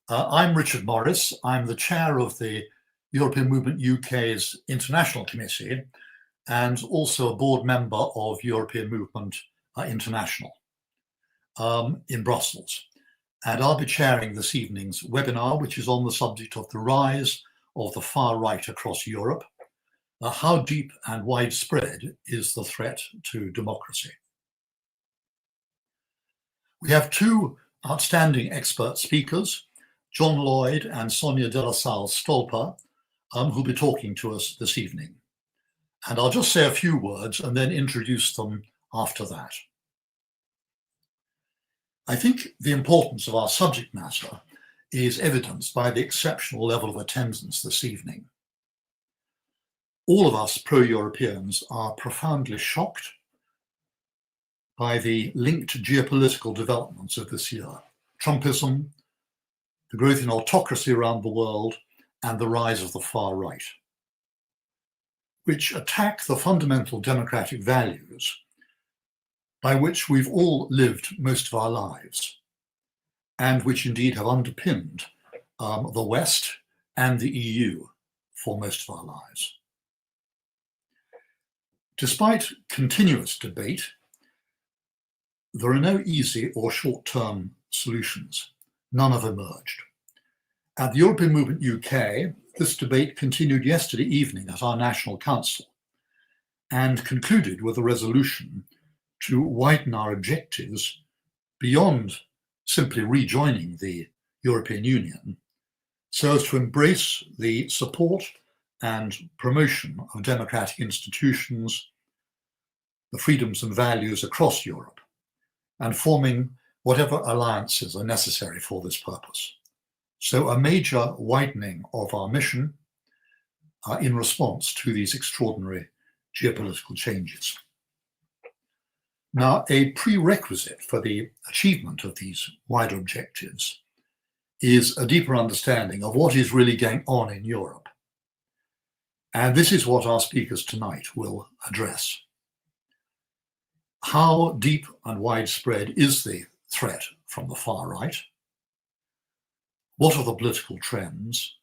I'm Richard Morris. I'm the chair of the European Movement UK's International Committee and also a board member of European Movement International in Brussels. And I'll be chairing this evening's webinar, which is on the subject of the rise of the far right across Europe. How deep and widespread is the threat to democracy? We have two outstanding expert speakers, John Lloyd and Sonia Delesalle-Stolper, who'll be talking to us this evening. And I'll just say a few words and then introduce them after that. I think the importance of our subject matter is evidenced by the exceptional level of attendance this evening. All of us pro-Europeans are profoundly shocked by the linked geopolitical developments of this year: Trumpism, the growth in autocracy around the world, and the rise of the far right, which attack the fundamental democratic values by which we've all lived most of our lives, and which indeed have underpinned the West and the EU for most of our lives. Despite continuous debate, there are no easy or short-term solutions. None have emerged. At the European Movement UK, this debate continued yesterday evening at our National Council and concluded with a resolution to widen our objectives beyond simply rejoining the European Union, so as to embrace the support and promotion of democratic institutions, the freedoms and values across Europe, and forming whatever alliances are necessary for this purpose. So a major widening of our mission in response to these extraordinary geopolitical changes. Now, a prerequisite for the achievement of these wider objectives is a deeper understanding of what is really going on in Europe. And this is what our speakers tonight will address. How deep and widespread is the threat from the far right? What are the political trends?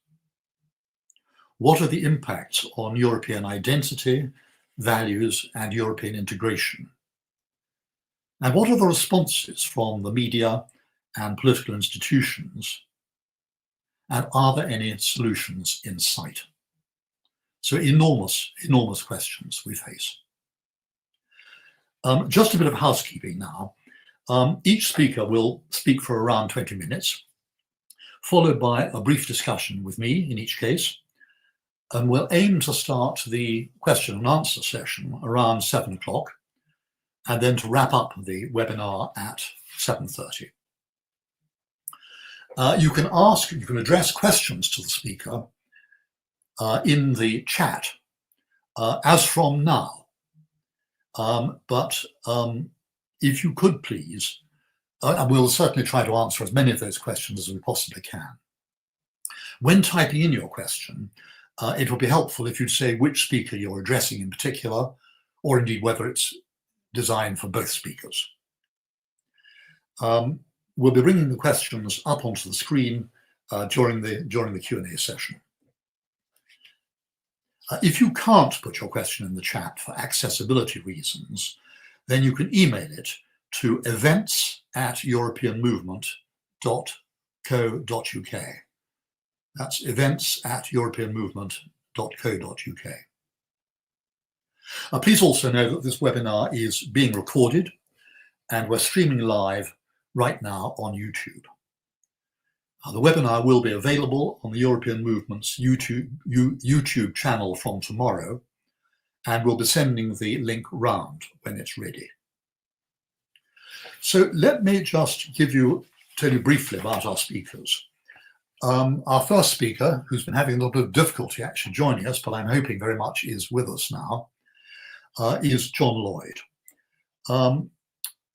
What are the impacts on European identity, values, and European integration? And what are the responses from the media and political institutions? And are there any solutions in sight? So enormous questions we face. Just a bit of housekeeping now. Each speaker will speak for around 20 minutes, followed by a brief discussion with me in each case. And we'll aim to start the question and answer session around 7 o'clock, and then to wrap up the webinar at 7:30. You can address questions to the speaker in the chat as from now. But if you could please, and we'll certainly try to answer as many of those questions as we possibly can. When typing in your question, it will be helpful if you'd say which speaker you're addressing in particular, or indeed whether it's designed for both speakers. We'll be bringing the questions up onto the screen during the Q&A session. If you can't put your question in the chat for accessibility reasons, then you can email it to events@europeanmovement.co.uk. That's events@europeanmovement.co.uk. Please also know that this webinar is being recorded and we're streaming live right now on YouTube. The webinar will be available on the European Movement's YouTube channel from tomorrow, and we'll be sending the link round when it's ready. So let me just tell you briefly about our speakers. Our first speaker, who's been having a little bit of difficulty actually joining us, but I'm hoping very much is with us now, is John Lloyd.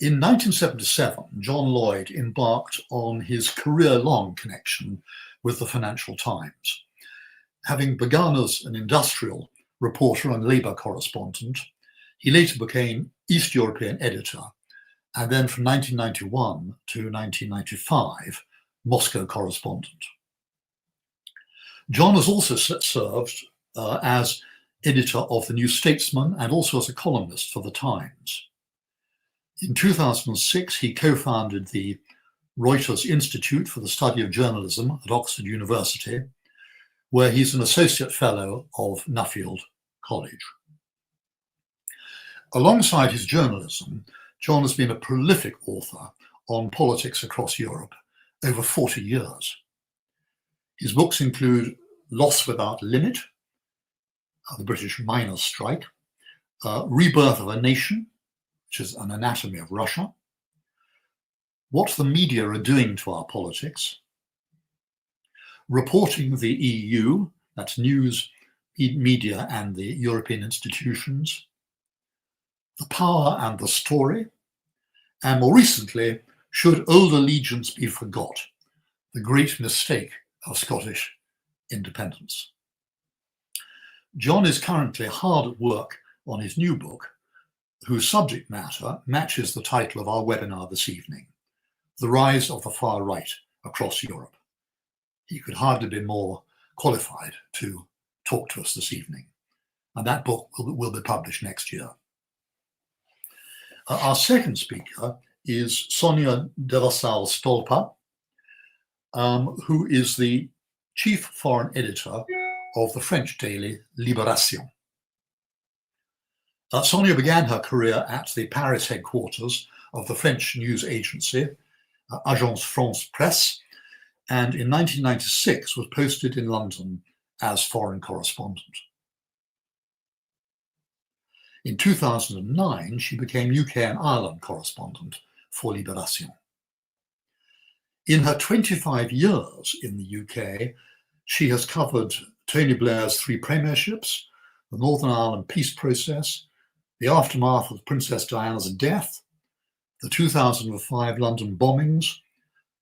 In 1977, John Lloyd embarked on his career-long connection with the Financial Times. Having begun as an industrial reporter and Labour correspondent, he later became East European editor, and then from 1991 to 1995, Moscow correspondent. John has also served as editor of The New Statesman and also as a columnist for The Times. In 2006, he co-founded the Reuters Institute for the Study of Journalism at Oxford University, where he's an associate fellow of Nuffield College. Alongside his journalism, John has been a prolific author on politics across Europe over 40 years. His books include Loss Without Limit, the British miners' strike, Rebirth of a Nation, which is an anatomy of Russia, What the Media Are Doing to Our Politics, Reporting the EU, that's news, media and the European institutions, The Power and the Story, and more recently, Should Old Allegiance Be Forgot? The Great Mistake of Scottish Independence. John is currently hard at work on his new book, whose subject matter matches the title of our webinar this evening, The Rise of the Far Right Across Europe. He could hardly be more qualified to talk to us this evening, and that book will be published next year. Our second speaker is Sonia Delesalle-Stolper, who is the chief foreign editor of the French daily Libération. Sonia began her career at the Paris headquarters of the French news agency, Agence France Presse, and in 1996 was posted in London as foreign correspondent. In 2009, she became UK and Ireland correspondent for Libération. In her 25 years in the UK, she has covered Tony Blair's 3 premierships, the Northern Ireland peace process, the aftermath of Princess Diana's death, the 2005 London bombings,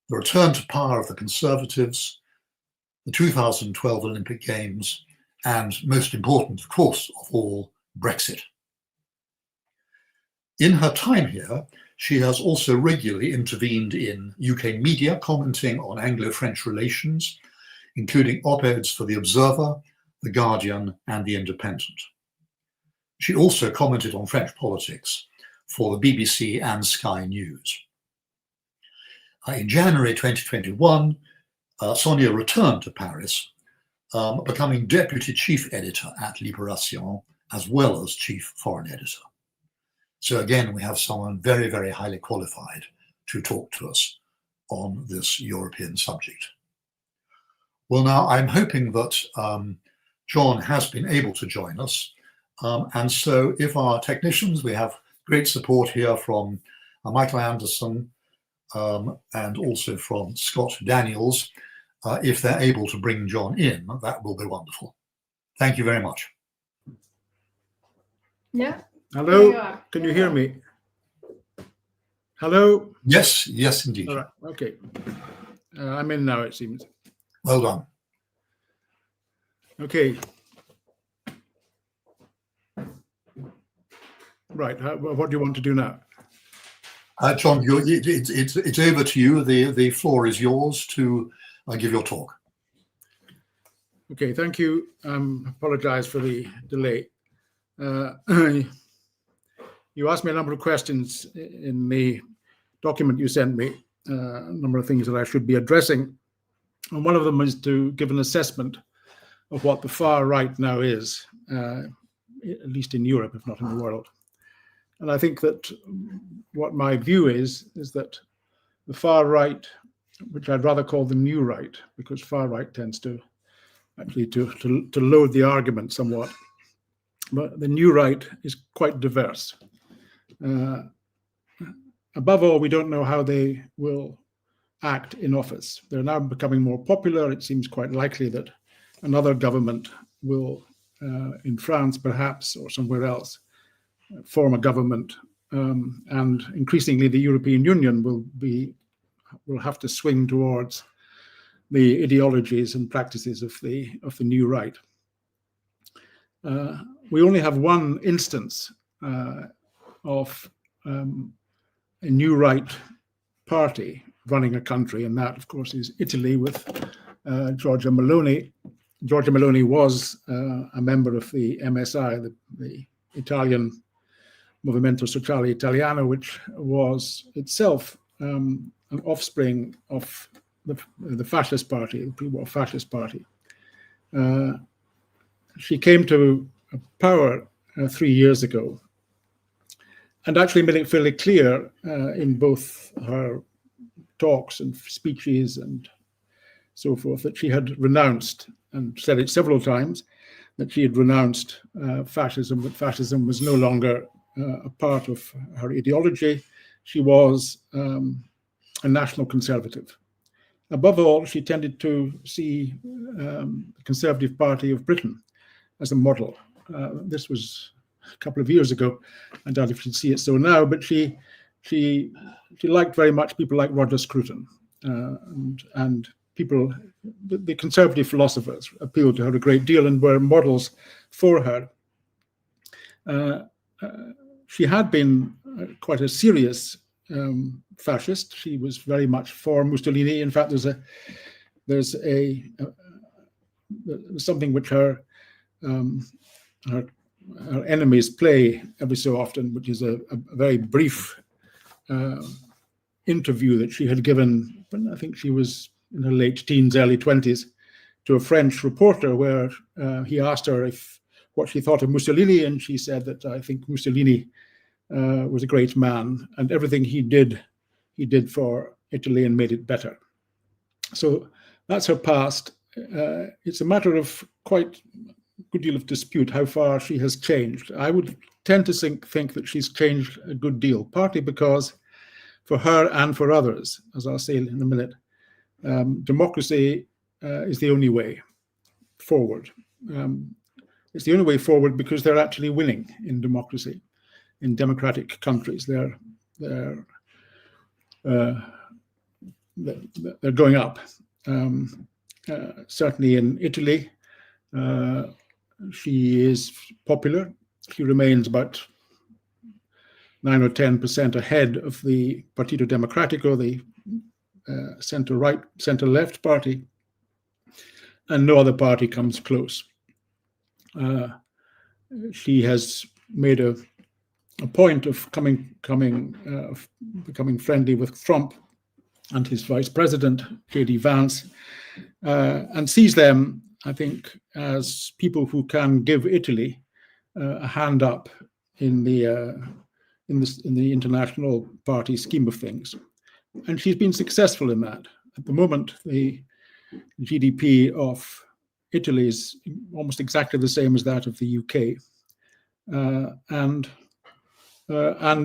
the return to power of the Conservatives, the 2012 Olympic Games, and most important, of course, of all, Brexit. In her time here, she has also regularly intervened in UK media, commenting on Anglo-French relations, including op-eds for The Observer, The Guardian, and The Independent. She also commented on French politics for the BBC and Sky News. In January 2021, Sonia returned to Paris, becoming deputy chief editor at Libération, as well as chief foreign editor. So again, we have someone very, very highly qualified to talk to us on this European subject. Well, now I'm hoping that John has been able to join us. And so if our technicians, we have great support here from Michael Anderson and also from Scott Daniels, if they're able to bring John in, that will be wonderful. Thank you very much. Yeah. Hello, can you hear me? Hello? Yes, yes, indeed. All right, okay. I'm in now, it seems. Well done. Okay. Right, what do you want to do now? John, it's over to you. The floor is yours to give your talk. Okay, thank you. Apologize for the delay. You asked me a number of questions in the document you sent me, a number of things that I should be addressing. And one of them is to give an assessment of what the far right now is, at least in Europe, if not in the world. And I think that what my view is that the far right, which I'd rather call the new right, because far right tends to actually to load the argument somewhat. But the new right is quite diverse. Above all, we don't know how they will act in office. They're now becoming more popular. It seems quite likely that another government will, in France perhaps, or somewhere else, form a government, and increasingly the European Union will have to swing towards the ideologies and practices of the new right. We only have one instance of a new right party running a country, and that, of course, is Italy with Giorgia Meloni. Giorgia Meloni was a member of the MSI, the Italian Movimento Sociale Italiano, which was itself an offspring of the fascist party, the pre-war fascist party. She came to power 3 years ago, and actually made it fairly clear in both her talks and speeches and so forth that she had renounced, and said it several times, that she had renounced fascism, that fascism was no longer a part of her ideology. She was a national conservative. Above all, she tended to see the Conservative Party of Britain as a model. This was a couple of years ago. I doubt if she'd see it so now, but she liked very much people like Roger Scruton, and people, the conservative philosophers appealed to her a great deal and were models for her. She had been quite a serious fascist. She was very much for Mussolini. In fact, there's something which her enemies play every so often, which is a very brief interview that she had given when I think she was in her late teens, early 20s, to a French reporter, where he asked her what she thought of Mussolini, and she said that, I think Mussolini was a great man, and everything he did for Italy and made it better. So that's her past. It's a matter of quite a good deal of dispute how far she has changed. I would tend to think that she's changed a good deal, partly because for her and for others, as I'll say in a minute, democracy is the only way forward. It's the only way forward because they're actually winning in democracy, in democratic countries. They're going up. Certainly in Italy, she is popular. She remains about 9 or 10% ahead of the Partito Democratico, the center-right, center-left party, and no other party comes close. She has made a point of becoming friendly with Trump and his vice president, J.D. Vance, and sees them, I think, as people who can give Italy a hand up in the international party scheme of things. And she's been successful in that. At the moment, the GDP of Italy is almost exactly the same as that of the UK, and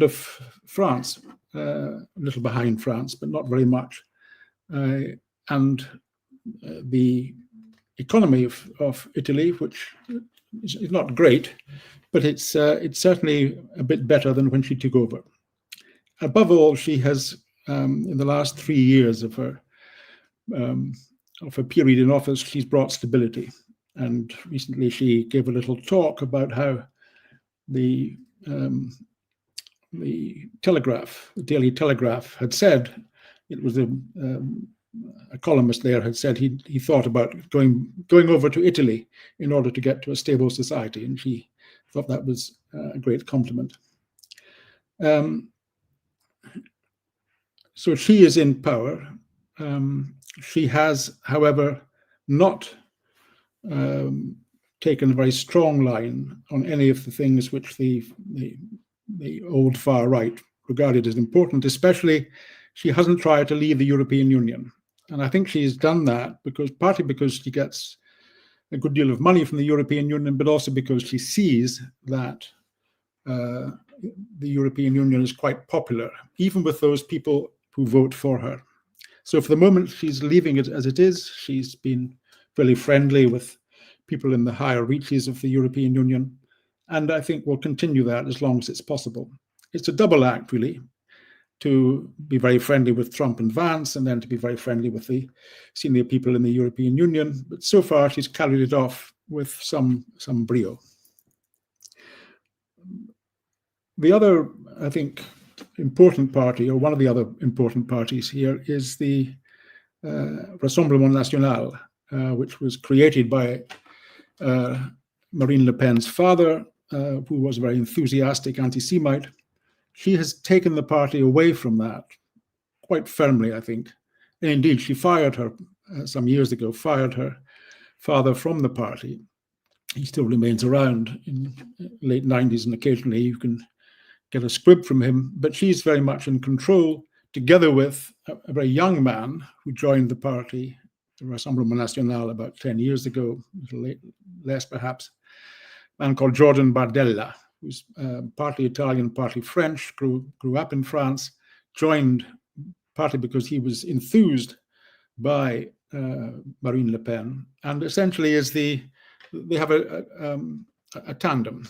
of France, a little behind France, but not very much. And the economy of Italy, which is not great, but it's certainly a bit better than when she took over. Above all, she has, in the last 3 years of her period in office, she's brought stability. And recently she gave a little talk about how the Telegraph, the Daily Telegraph, had said, it was a columnist there had said he thought about going over to Italy in order to get to a stable society, and she thought that was a great compliment. So she is in power. She has, however, not taken a very strong line on any of the things which the old far right regarded as important. Especially, she hasn't tried to leave the European Union. And I think she's done that partly because she gets a good deal of money from the European Union, but also because she sees that the European Union is quite popular, even with those people who vote for her. So for the moment, she's leaving it as it is. She's been really friendly with people in the higher reaches of the European Union, and I think will continue that as long as it's possible. It's a double act, really, to be very friendly with Trump and Vance, and then to be very friendly with the senior people in the European Union. But so far, she's carried it off with some brio. The other, I think, important party, or one of the other important parties here, is the Rassemblement National, which was created by Marine Le Pen's father, who was a very enthusiastic anti-Semite. She has taken the party away from that quite firmly, I think. And indeed, she fired her some years ago, fired her father from the party. He still remains around in late 90s, and occasionally you can get a squib from him, but she's very much in control, together with a very young man who joined the party, the Rassemblement National, about 10 years ago, a little less perhaps, a man called Jordan Bardella, who's partly Italian, partly French, grew up in France, joined partly because he was enthused by Marine Le Pen, and essentially they have a tandem.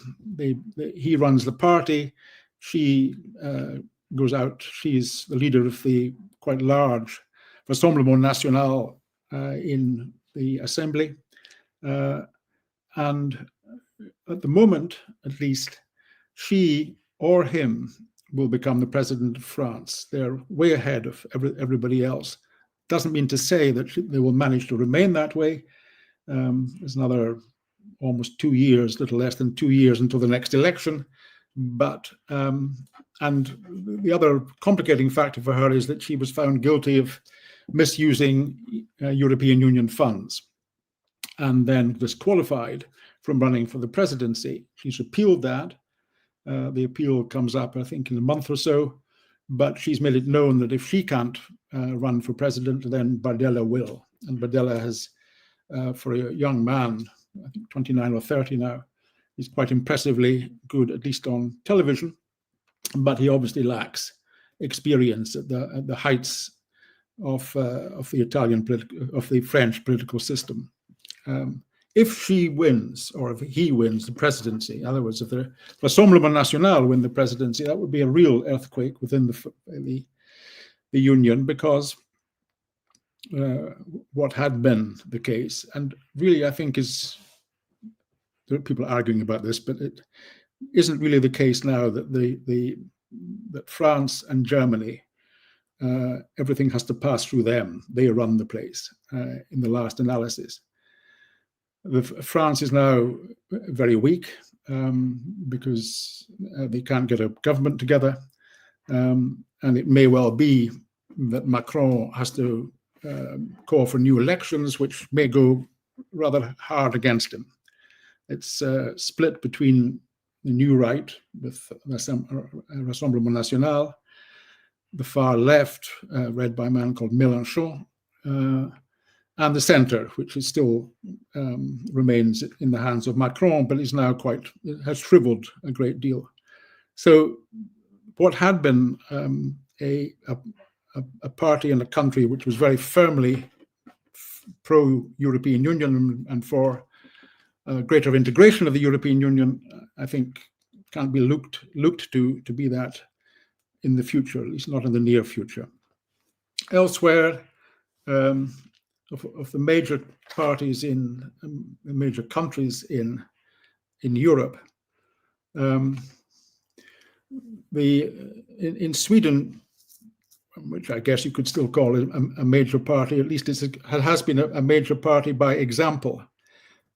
He runs the party, she goes out, she's the leader of the quite large Rassemblement National in the Assembly, and at the moment, at least, she or him will become the president of France. They're way ahead of everybody else. Doesn't mean to say that they will manage to remain that way. There's another almost 2 years, little less than 2 years until the next election. But, and the other complicating factor for her is that she was found guilty of misusing European Union funds and then disqualified from running for the presidency. She's appealed that. The appeal comes up, I think, in a month or so, but she's made it known that if she can't run for president, then Bardella will. And Bardella has, for a young man, I think 29 or 30 now, he's quite impressively good, at least on television, but he obviously lacks experience at the heights of the French political system. If she wins, or if he wins the presidency, in other words, if the Rassemblement National win the presidency, that would be a real earthquake within the union, because what had been the case, and really I think there are people arguing about this, but it isn't really the case now that that France and Germany, everything has to pass through them. They run the place in the last analysis. France is now very weak because they can't get a government together, and it may well be that Macron has to call for new elections, which may go rather hard against him. It's split between the new right with Rassemblement National, the far left, led by a man called Mélenchon, and the centre, which is still remains in the hands of Macron, but is now has shriveled a great deal. So what had been a party in a country which was very firmly pro-European Union and for greater integration of the European Union, I think can't be looked to be that in the future, at least not in the near future. Elsewhere, of the major parties in major countries in Europe, in Sweden, which I guess you could still call it a major party, at least it has been a major party by example,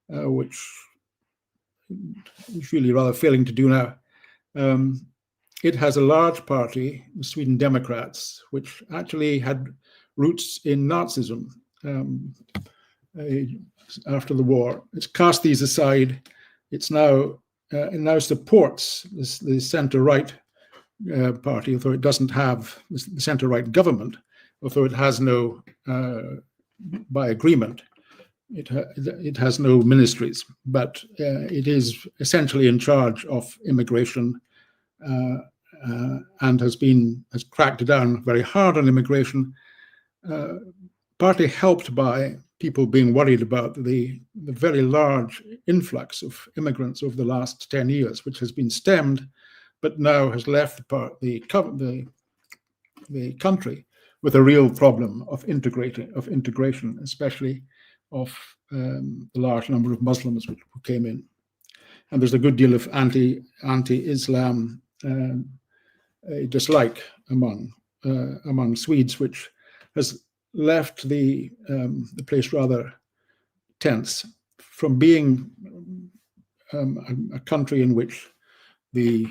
which is really rather failing to do now. It has a large party, the Sweden Democrats, which actually had roots in Nazism after the war. It's cast these aside. It now supports the centre-right party, although it doesn't have the centre-right government, although it has no, by agreement, it has no ministries, but it is essentially in charge of immigration and has cracked down very hard on immigration, partly helped by people being worried about the very large influx of immigrants over the last 10 years, which has been stemmed, but now has left the country with a real problem of integration, especially of the large number of Muslims who came in. And there's a good deal of anti-Islam a dislike among Swedes, which has left the place rather tense from being a country in which the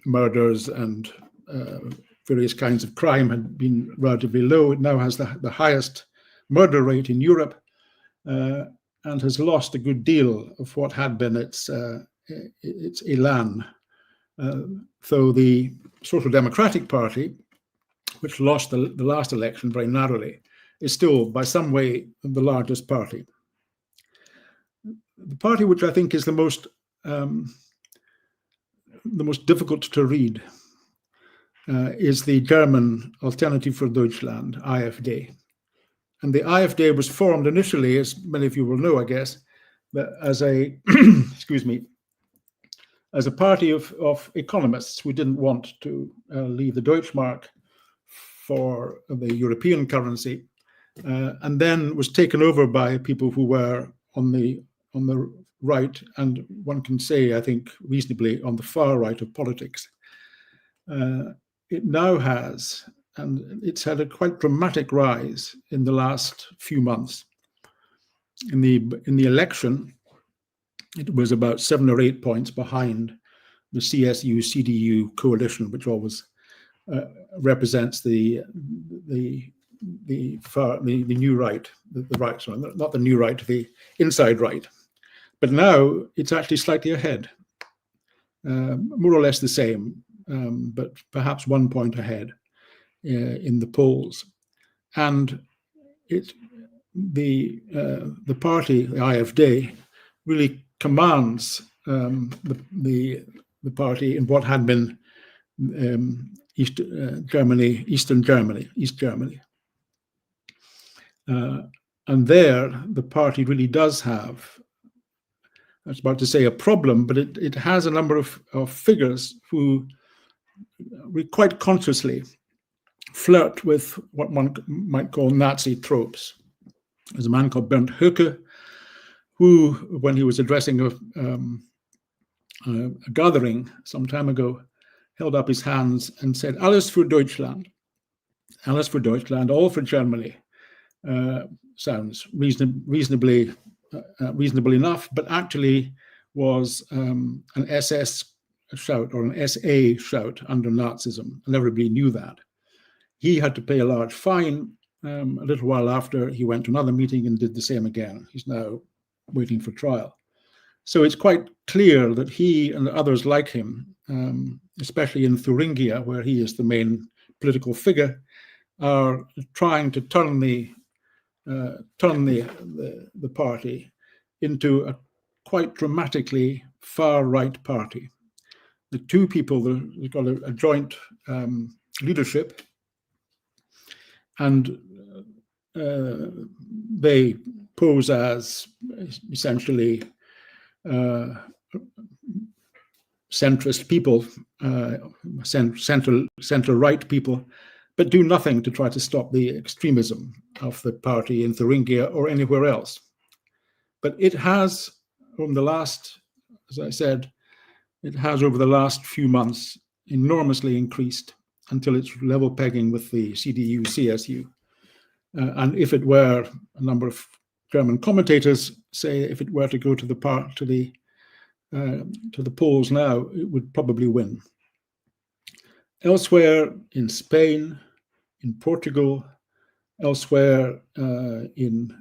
murders and various kinds of crime had been relatively low. It now has the highest murder rate in Europe, and has lost a good deal of what had been its elan. So the Social Democratic Party, which lost the last election very narrowly, is still by some way the largest party. The party which I think is the most difficult to read is the German Alternative for Deutschland, AfD. And the AfD was formed initially, as many of you will know, I guess, as a excuse me, as a party of economists who didn't want to leave the Deutschmark for the European currency, and then was taken over by people who were on the right, and one can say, I think, reasonably on the far right of politics. It now has, and it's had a quite dramatic rise in the last few months. In the election, it was about 7 or 8 points behind the CSU-CDU coalition, which always represents the new right, the right, sorry, not the new right, the inside right. But now it's actually slightly ahead, more or less the same, but perhaps 1 point ahead in the polls. And the party, the AfD, really commands the party in what had been East Germany. And there, the party really does have, I was about to say a problem, but it has a number of figures who quite consciously flirt with what one might call Nazi tropes. There's a man called Bernd Höcke, who, when he was addressing a gathering some time ago, held up his hands and said, "Alles für Deutschland, alles für Deutschland, all for Germany." Sounds reasonable enough, but actually was an SS shout or an SA shout under Nazism, and everybody knew that. He had to pay a large fine a little while after. He went to another meeting and did the same again. He's now waiting for trial. So it's quite clear that he and others like him, especially in Thuringia, where he is the main political figure, are trying to turn the party into a quite dramatically far-right party. The two people, they've got a joint leadership, and they pose as essentially centrist people, center-right people, but do nothing to try to stop the extremism of the party in Thuringia or anywhere else. But it has, over the last, as I said, it has over the last few months enormously increased until it's level pegging with the CDU, CSU. And if it were, a number of German commentators say, if it were to go to the polls now, it would probably win. Elsewhere in Spain, in Portugal, elsewhere in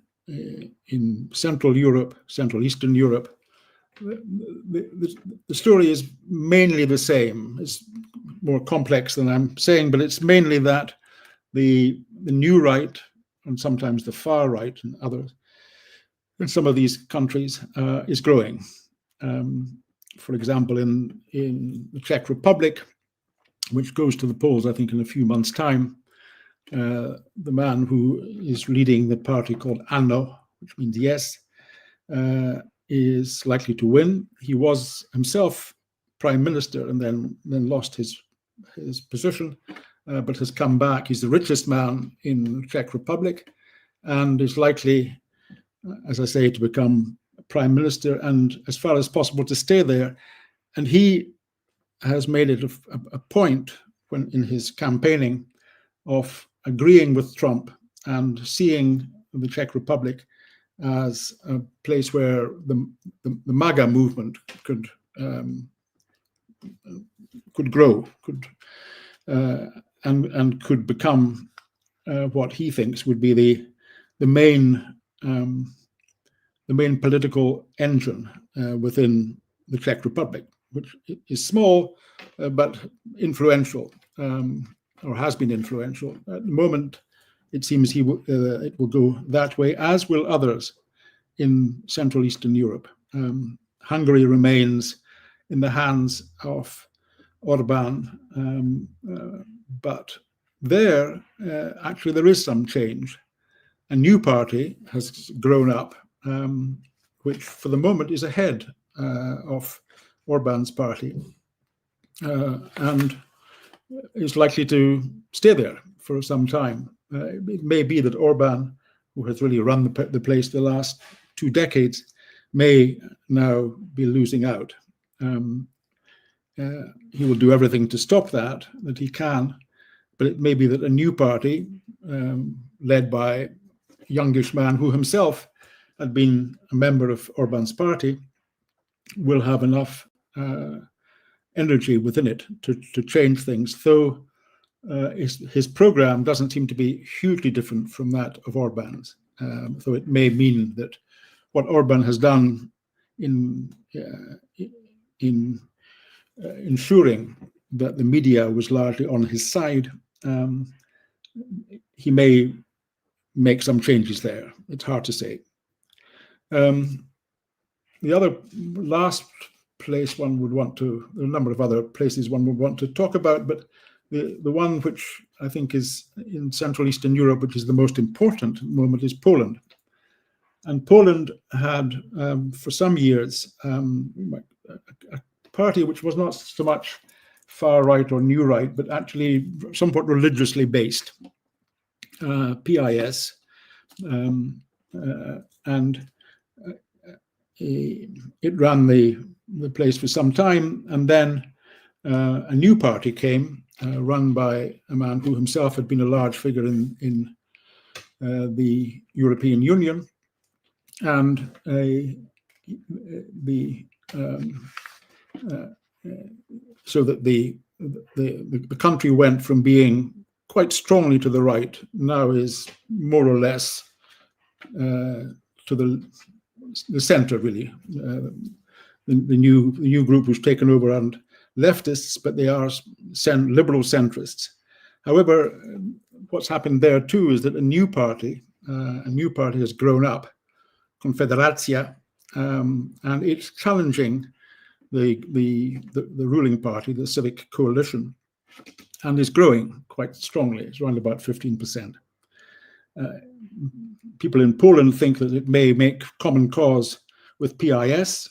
Central Europe, Central Eastern Europe, the story is mainly the same. It's more complex than I'm saying, but it's mainly that the new right, and sometimes the far right and others, in some of these countries, is growing. For example, in the Czech Republic, which goes to the polls, I think, in a few months' time, the man who is leading the party called ANO, which means yes, is likely to win. He was himself prime minister and then lost his position, but has come back. He's the richest man in the Czech Republic and is likely, as I say, to become prime minister and, as far as possible, to stay there. And he has made it a point when in his campaigning of agreeing with Trump and seeing the Czech Republic as a place where the MAGA movement could grow, and could become what he thinks would be the main political engine within the Czech Republic, which is small but influential, or has been influential. At the moment, it seems it will go that way, as will others in Central Eastern Europe. Hungary remains in the hands of Orban, but there actually there is some change. A new party has grown up, which for the moment is ahead of Orban's party, and is likely to stay there for some time. It may be that Orban, who has really run the place the last 2 decades, may now be losing out. He will do everything to stop that he can, but it may be that a new party, led by a youngish man who himself had been a member of Orban's party, will have enough energy within it to change things, though his program doesn't seem to be hugely different from that of Orban's. So it may mean that what Orban has done in ensuring that the media was largely on his side, he may make some changes there. It's hard to say. The other last place one would want to, there are a number of other places one would want to talk about, but the one which I think is in Central Eastern Europe, which is the most important moment, is Poland. And Poland had, for some years, a party which was not so much far right or new right, but actually somewhat religiously based, PIS, and it ran the place for some time, and then a new party came, run by a man who himself had been a large figure in the European Union, and so that the country went from being quite strongly to the right, now is more or less to the center, really. The new group was taken over and leftists, but they are liberal centrists. However, what's happened there too is that a new party has grown up, Confederacja, and it's challenging the ruling party, the Civic Coalition, and is growing quite strongly. It's around about 15%. People in Poland think that it may make common cause with PIS.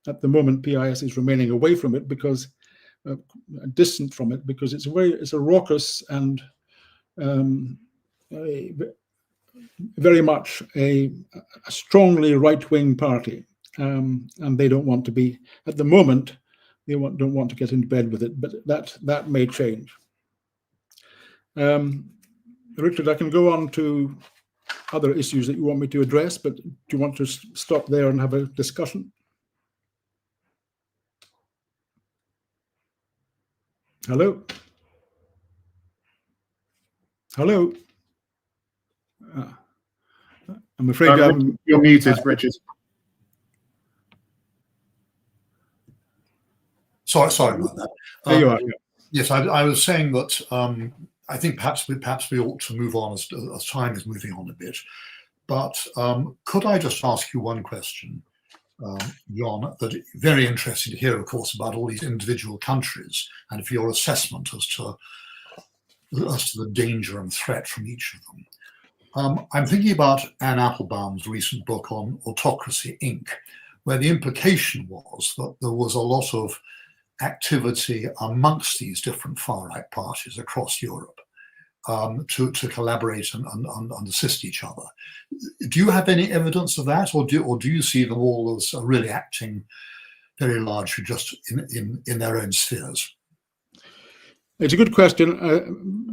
At the moment, PIS is remaining away from it because distant from it, because it's a raucous and very much a strongly right-wing party, and they don't want to be, at the moment, they don't want to get into bed with it, but that may change. Richard, I can go on to other issues that you want me to address, but do you want to stop there and have a discussion? Hello? Hello? I'm afraid you're muted, Richard. Sorry about that. There you are. Yeah. Yes, I was saying that I think perhaps we ought to move on as time is moving on a bit. But could I just ask you one question, John? That very interesting to hear, of course, about all these individual countries and for your assessment as to the danger and threat from each of them. I'm thinking about Anne Applebaum's recent book on Autocracy, Inc., where the implication was that there was a lot of activity amongst these different far-right parties across Europe to collaborate and assist each other. Do you have any evidence of that, or do you see them all as really acting very largely just in their own spheres? It's a good question.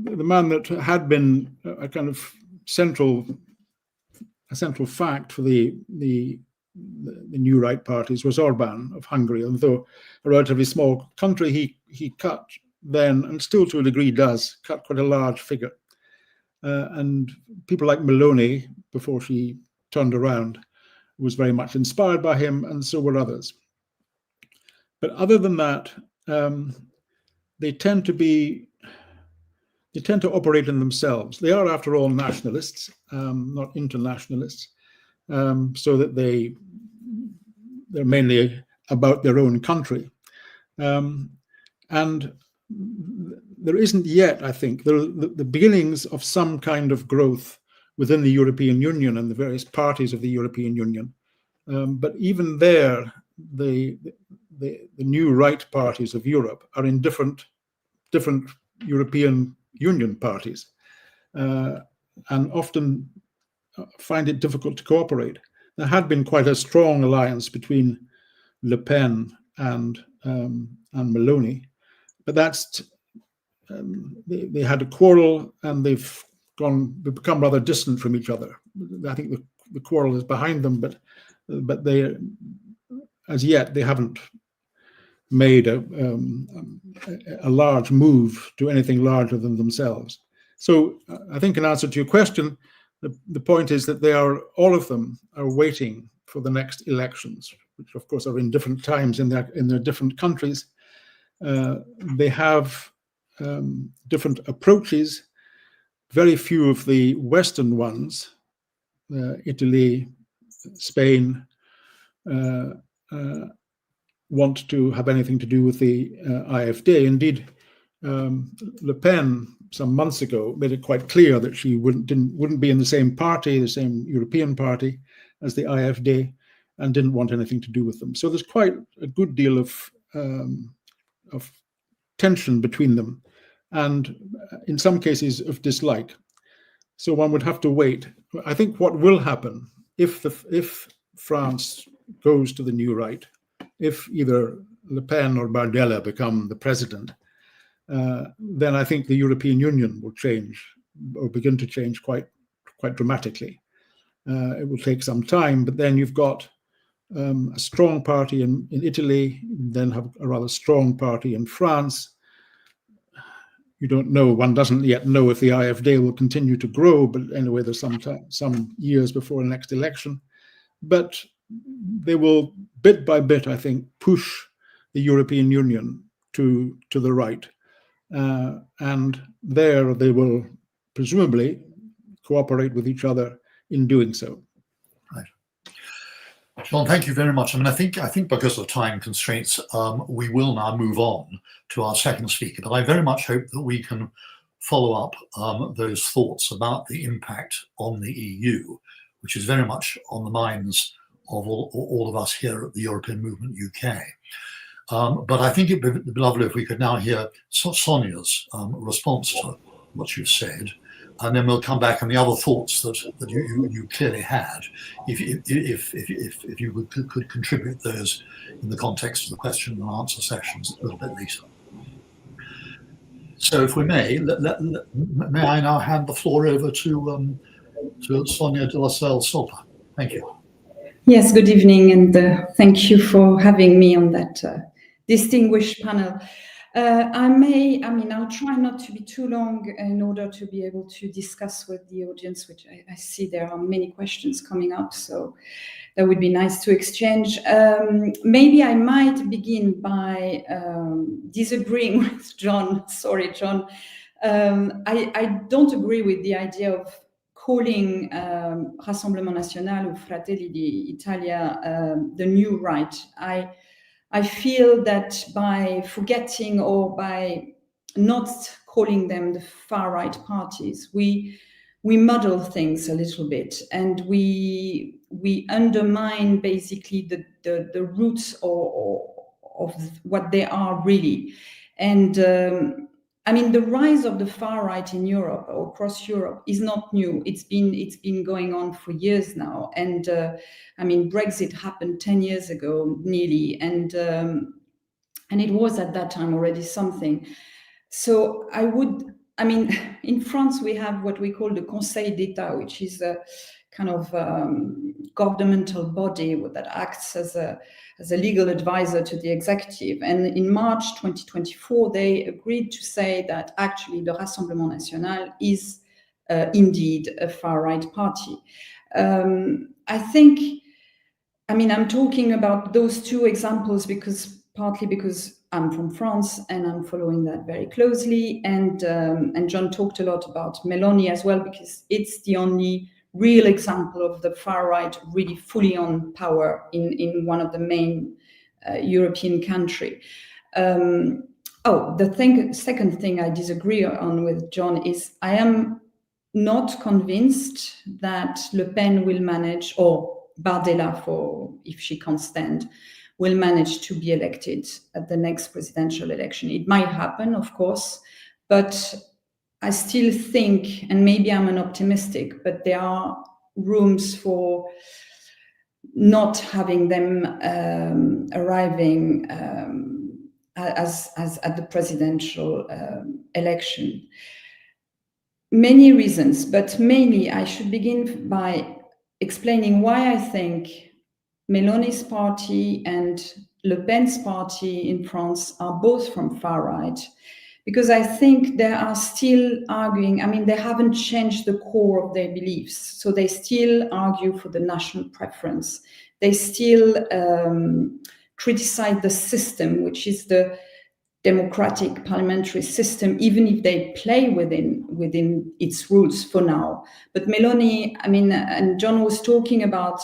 The man that had been a kind of central fact for the new right parties was Orban of Hungary. And though a relatively small country, he cut then, and still to a degree does, cut quite a large figure. And people like Meloni, before she turned around, was very much inspired by him, and so were others. But other than that, they tend to operate in themselves. They are, after all, nationalists, not internationalists, so that they're mainly about their own country. And there isn't yet, I think, the beginnings of some kind of growth within the European Union and the various parties of the European Union. But even there, the new right parties of Europe are in different European Union parties, and often find it difficult to cooperate. There had been quite a strong alliance between Le Pen and Meloni, but that's they had a quarrel, and they've become rather distant from each other. I think the quarrel is behind them, but they, as yet, they haven't made a large move to anything larger than themselves. So I think in answer to your question, the point is that all of them are waiting for the next elections, which of course are in different times in their different countries. They have different approaches. Very few of the Western ones, Italy, Spain, want to have anything to do with the AfD. Indeed, Le Pen some months ago made it quite clear that she wouldn't be in the same party, the same European party as the AfD, and didn't want anything to do with them. So there's quite a good deal of tension between them, and in some cases of dislike. So one would have to wait. I think what will happen if France goes to the new right, if either Le Pen or Bardella become the president, then I think the European Union will change, or begin to change quite dramatically. It will take some time, but then you've got a strong party in Italy, then have a rather strong party in France. You don't know, one doesn't yet know if the AfD will continue to grow, but anyway, there's some years before the next election. But they will, bit by bit, I think, push the European Union to the right. And there they will presumably cooperate with each other in doing so. Right. John, thank you very much. I mean, I think because of time constraints, we will now move on to our second speaker, but I very much hope that we can follow up those thoughts about the impact on the EU, which is very much on the minds of all of us here at the European Movement UK. But I think it'd be lovely if we could now hear Sonia's response to what you've said, and then we'll come back on the other thoughts that you clearly had, if you could contribute those in the context of the question and answer sessions a little bit later. So, if we may I now hand the floor over to Sonia Delesalle-Stolper. Thank you. Yes, good evening, and thank you for having me on that distinguished panel. I'll try not to be too long in order to be able to discuss with the audience, which I see there are many questions coming up, so that would be nice to exchange. Maybe I might begin by disagreeing with John. Sorry, John. I don't agree with the idea of calling Rassemblement National or Fratelli d'Italia the new right. I feel that by forgetting or by not calling them the far right parties, we muddle things a little bit, and we undermine basically the roots of what they are really. And I mean, the rise of the far right in Europe or across Europe is not new. It's been going on for years now. And I mean, Brexit happened 10 years ago, nearly, and it was at that time already something. So I mean, in France, we have what we call the Conseil d'État, which is a kind of governmental body that acts as a legal advisor to the executive. And in March 2024, they agreed to say that actually the Rassemblement National is indeed a far-right party. I think, I mean, I'm talking about those two examples partly because I'm from France and I'm following that very closely. And John talked a lot about Meloni as well, because it's the only real example of the far right really fully on power in one of the main European country. The second thing I disagree on with John is I am not convinced that Le Pen will manage, or Bardella, if she can't stand, will manage to be elected at the next presidential election. It might happen, of course, but I still think, and maybe I'm an optimistic, but there are rooms for not having them arriving as at the presidential election. Many reasons, but mainly I should begin by explaining why I think Meloni's party and Le Pen's party in France are both from far right, because I think they are still arguing, I mean, they haven't changed the core of their beliefs. So they still argue for the national preference. They still criticize the system, which is the democratic parliamentary system, even if they play within its rules for now. But Meloni, I mean, and John was talking about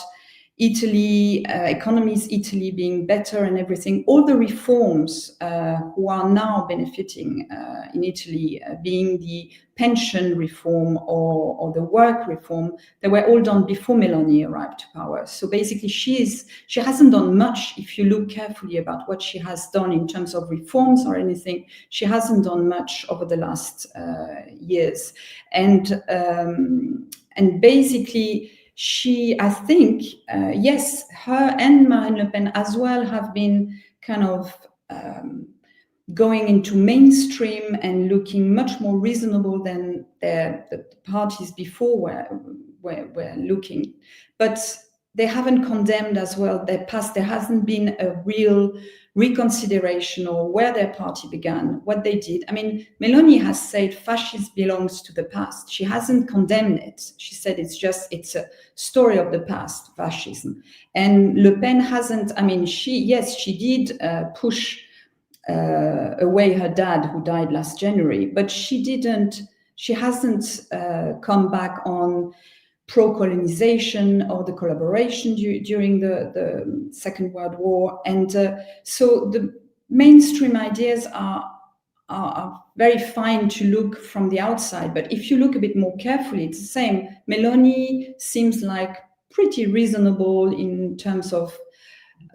Italy, economies, Italy being better and everything. All the reforms who are now benefiting in Italy, being the pension reform or the work reform, they were all done before Meloni arrived to power. So basically, she hasn't done much. If you look carefully about what she has done in terms of reforms or anything, she hasn't done much over the last years. And basically, I think, yes, her and Marine Le Pen as well have been kind of going into mainstream and looking much more reasonable than the parties before were looking. But they haven't condemned as well their past. There hasn't been a real reconsideration or where their party began, what they did. I mean, Meloni has said fascism belongs to the past. She hasn't condemned it. She said it's a story of the past, fascism. And Le Pen hasn't, I mean, she did push away her dad who died last January, but she hasn't come back on pro-colonization or the collaboration during the Second World War. And so the mainstream ideas are very fine to look from the outside, but if you look a bit more carefully, it's the same. Meloni seems like pretty reasonable in terms of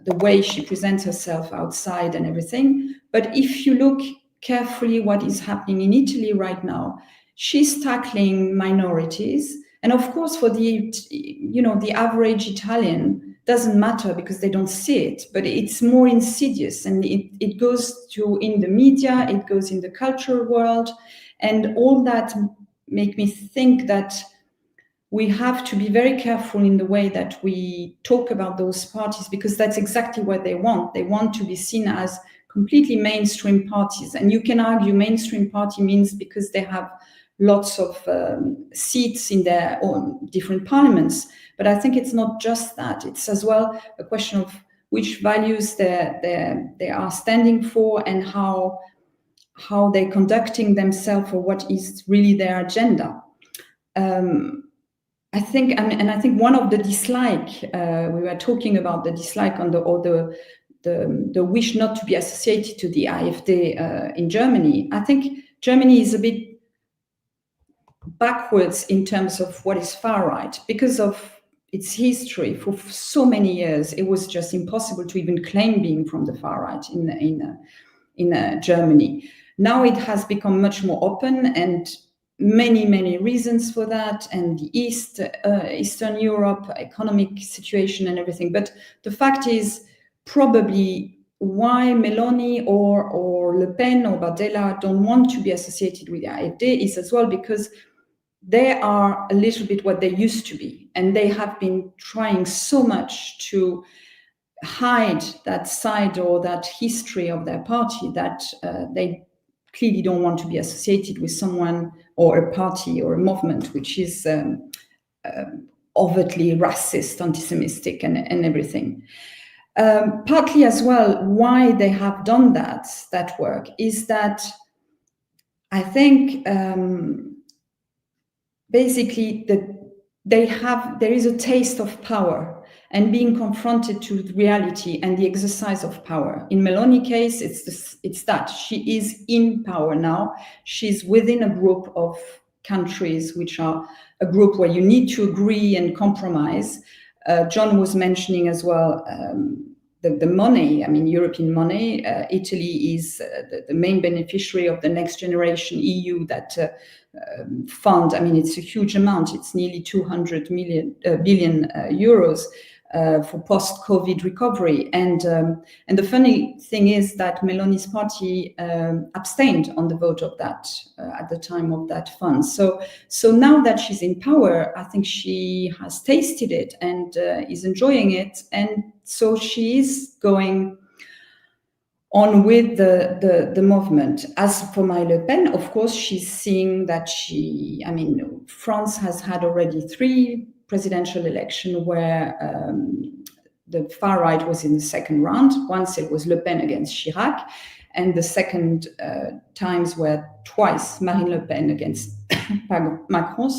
the way she presents herself outside and everything. But if you look carefully what is happening in Italy right now, she's tackling minorities. And of course, for the average Italian, doesn't matter because they don't see it, but it's more insidious, and it goes in the media, it goes in the cultural world, and all that make me think that we have to be very careful in the way that we talk about those parties, because that's exactly what they want. They want to be seen as completely mainstream parties. And you can argue mainstream party means because they have lots of seats in their own different parliaments. But I think it's not just that. It's as well a question of which values they are standing for and how they're conducting themselves, or what is really their agenda. I think one of the dislike, we were talking about the dislike on the wish not to be associated to the AfD in Germany. I think Germany is a bit backwards in terms of what is far right because of its history. For so many years, it was just impossible to even claim being from the far right in Germany. Now it has become much more open, and many reasons for that, and the Eastern Europe economic situation and everything. But the fact is, probably why Meloni or Le Pen or Bardella don't want to be associated with the AfD is as well because they are a little bit what they used to be, and they have been trying so much to hide that side or that history of their party that they clearly don't want to be associated with someone or a party or a movement which is overtly racist, anti-Semitic, and everything. Partly as well, why they have done that work is that I think basically there is a taste of power and being confronted to reality and the exercise of power. In Meloni's case, it's that she is in power now. She's within a group of countries which are a group where you need to agree and compromise. John was mentioning as well the money, I mean, European money. Italy is the main beneficiary of the Next Generation EU that fund. I mean, it's a huge amount. It's nearly 200 billion euros for post-COVID recovery. And the funny thing is that Meloni's party abstained on the vote of that at the time of that fund. So now that she's in power, I think she has tasted it and is enjoying it. And so she is going on with the movement. As for Marine Le Pen, of course, she's seeing that France has had already 3 presidential elections where the far right was in the second round. Once it was Le Pen against Chirac, and the second times were twice Marine Le Pen against Macron,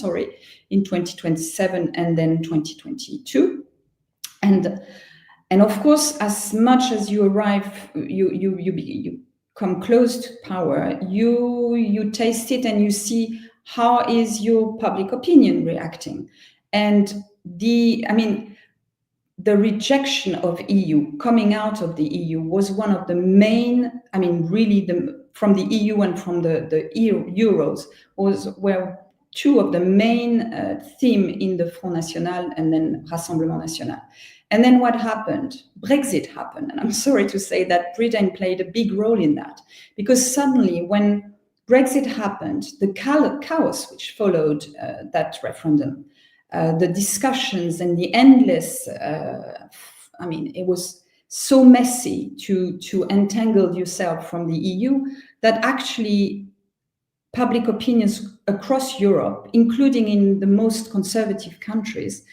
in 2027 and then 2022. And of course, as much as you come close to power, you taste it and you see how is your public opinion reacting. And the rejection of EU, coming out of the EU, was one of the main, from the EU and from the Euros, were 2 of the main theme in the Front National and then Rassemblement National. And then what happened? Brexit happened. And I'm sorry to say that Britain played a big role in that, because suddenly when Brexit happened, the chaos which followed that referendum, the discussions and the endless, it was so messy to entangle yourself from the EU that actually public opinions across Europe, including in the most conservative countries,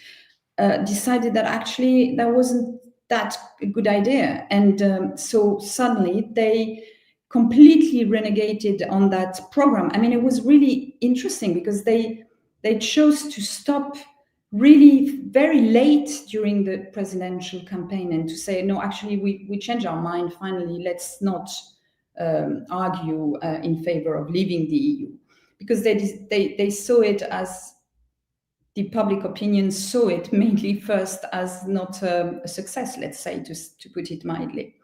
decided that actually that wasn't that a good idea. And so suddenly they completely renegated on that program. I mean, it was really interesting because they chose to stop really very late during the presidential campaign and to say, no, actually, we changed our mind finally, let's not argue in favor of leaving the EU. Because they saw it as, the public opinion saw it mainly first as not a success, let's say, to put it mildly.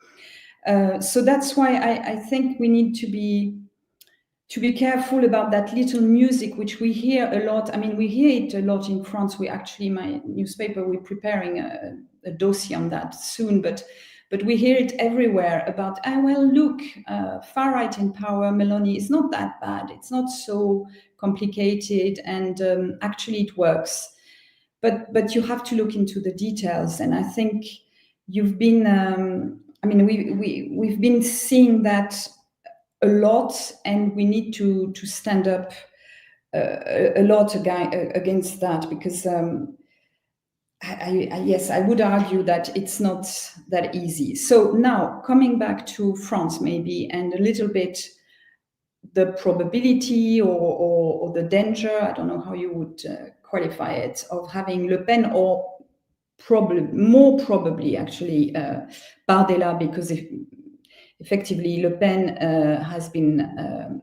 So that's why I think we need to be careful about that little music, which we hear a lot. I mean, we hear it a lot in France. My newspaper, we're preparing a dossier on that soon, but we hear it everywhere about, look, far right in power, Meloni is not that bad. It's not so complicated, and actually it works. But you have to look into the details, and I think you've been. We've been seeing that a lot, and we need to stand up a lot against that, because I would argue that it's not that easy. So now coming back to France maybe, and a little bit the probability or the danger, I don't know how you would qualify it, of having Le Pen, or more probably actually Bardella, because effectively Le Pen has been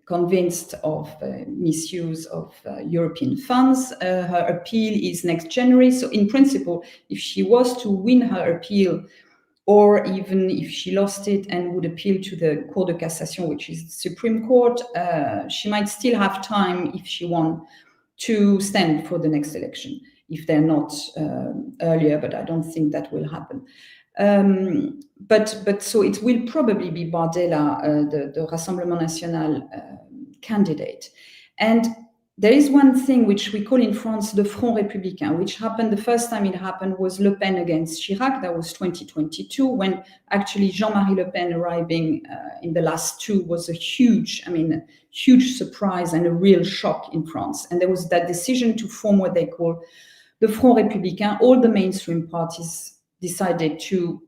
convinced of misuse of European funds. Her appeal is next January. So in principle, if she was to win her appeal, or even if she lost it and would appeal to the Cour de Cassation, which is the Supreme Court, she might still have time, if she won, to stand for the next election, if they're not earlier, but I don't think that will happen. But so it will probably be Bardella, the Rassemblement National candidate. And there is one thing which we call in France the Front Républicain, which happened, the first time it happened was Le Pen against Chirac. That was 2022, when actually Jean-Marie Le Pen arriving in the last two was a huge surprise and a real shock in France. And there was that decision to form what they call the Front Républicain. All the mainstream parties decided to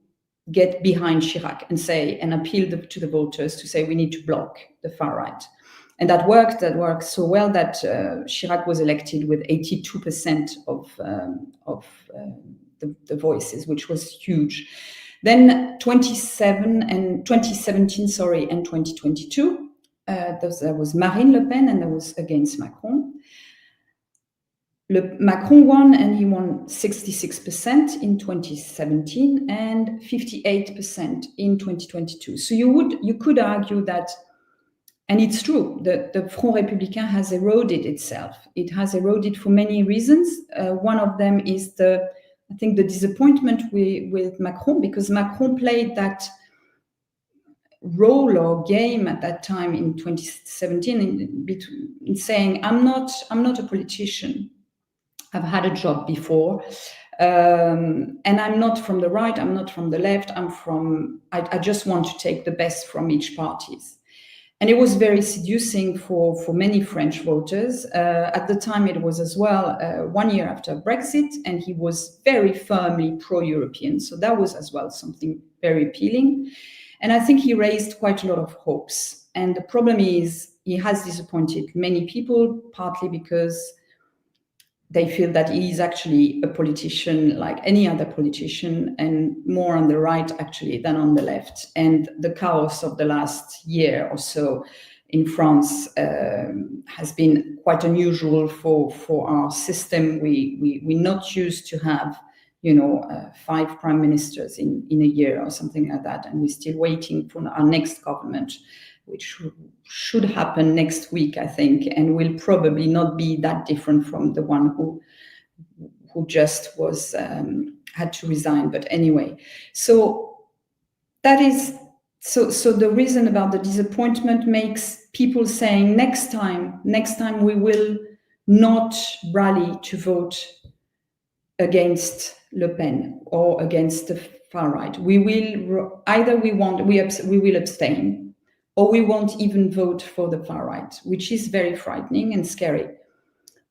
get behind Chirac and say, and appeal to the voters to say, we need to block the far right. And that worked so well that Chirac was elected with 82% of the voices, which was huge. Then 2017, and 2022, there was Marine Le Pen and there was against Macron. Macron won, and he won 66% in 2017 and 58% in 2022. So you could argue that, and it's true, that the Front Républicain has eroded itself. It has eroded for many reasons. One of them is I think the disappointment with Macron, because Macron played that role or game at that time in 2017 in saying, I'm not a politician. I've had a job before. And I'm not from the right, I'm not from the left, I just want to take the best from each party. And it was very seducing for many French voters. At the time, it was as well 1 year after Brexit, and he was very firmly pro-European. So that was as well something very appealing. And I think he raised quite a lot of hopes. And the problem is he has disappointed many people, partly because they feel that he is actually a politician like any other politician, and more on the right actually than on the left. And the chaos of the last year or so in France has been quite unusual for our system. We're not used to have 5 prime ministers in a year or something like that, and we're still waiting for our next government, which should happen next week, I think, and will probably not be that different from the one who just was had to resign. But anyway, so that is so the reason about the disappointment makes people saying next time we will not rally to vote against Le Pen or against the far right. We will we will abstain, or we won't even vote for the far right, which is very frightening and scary.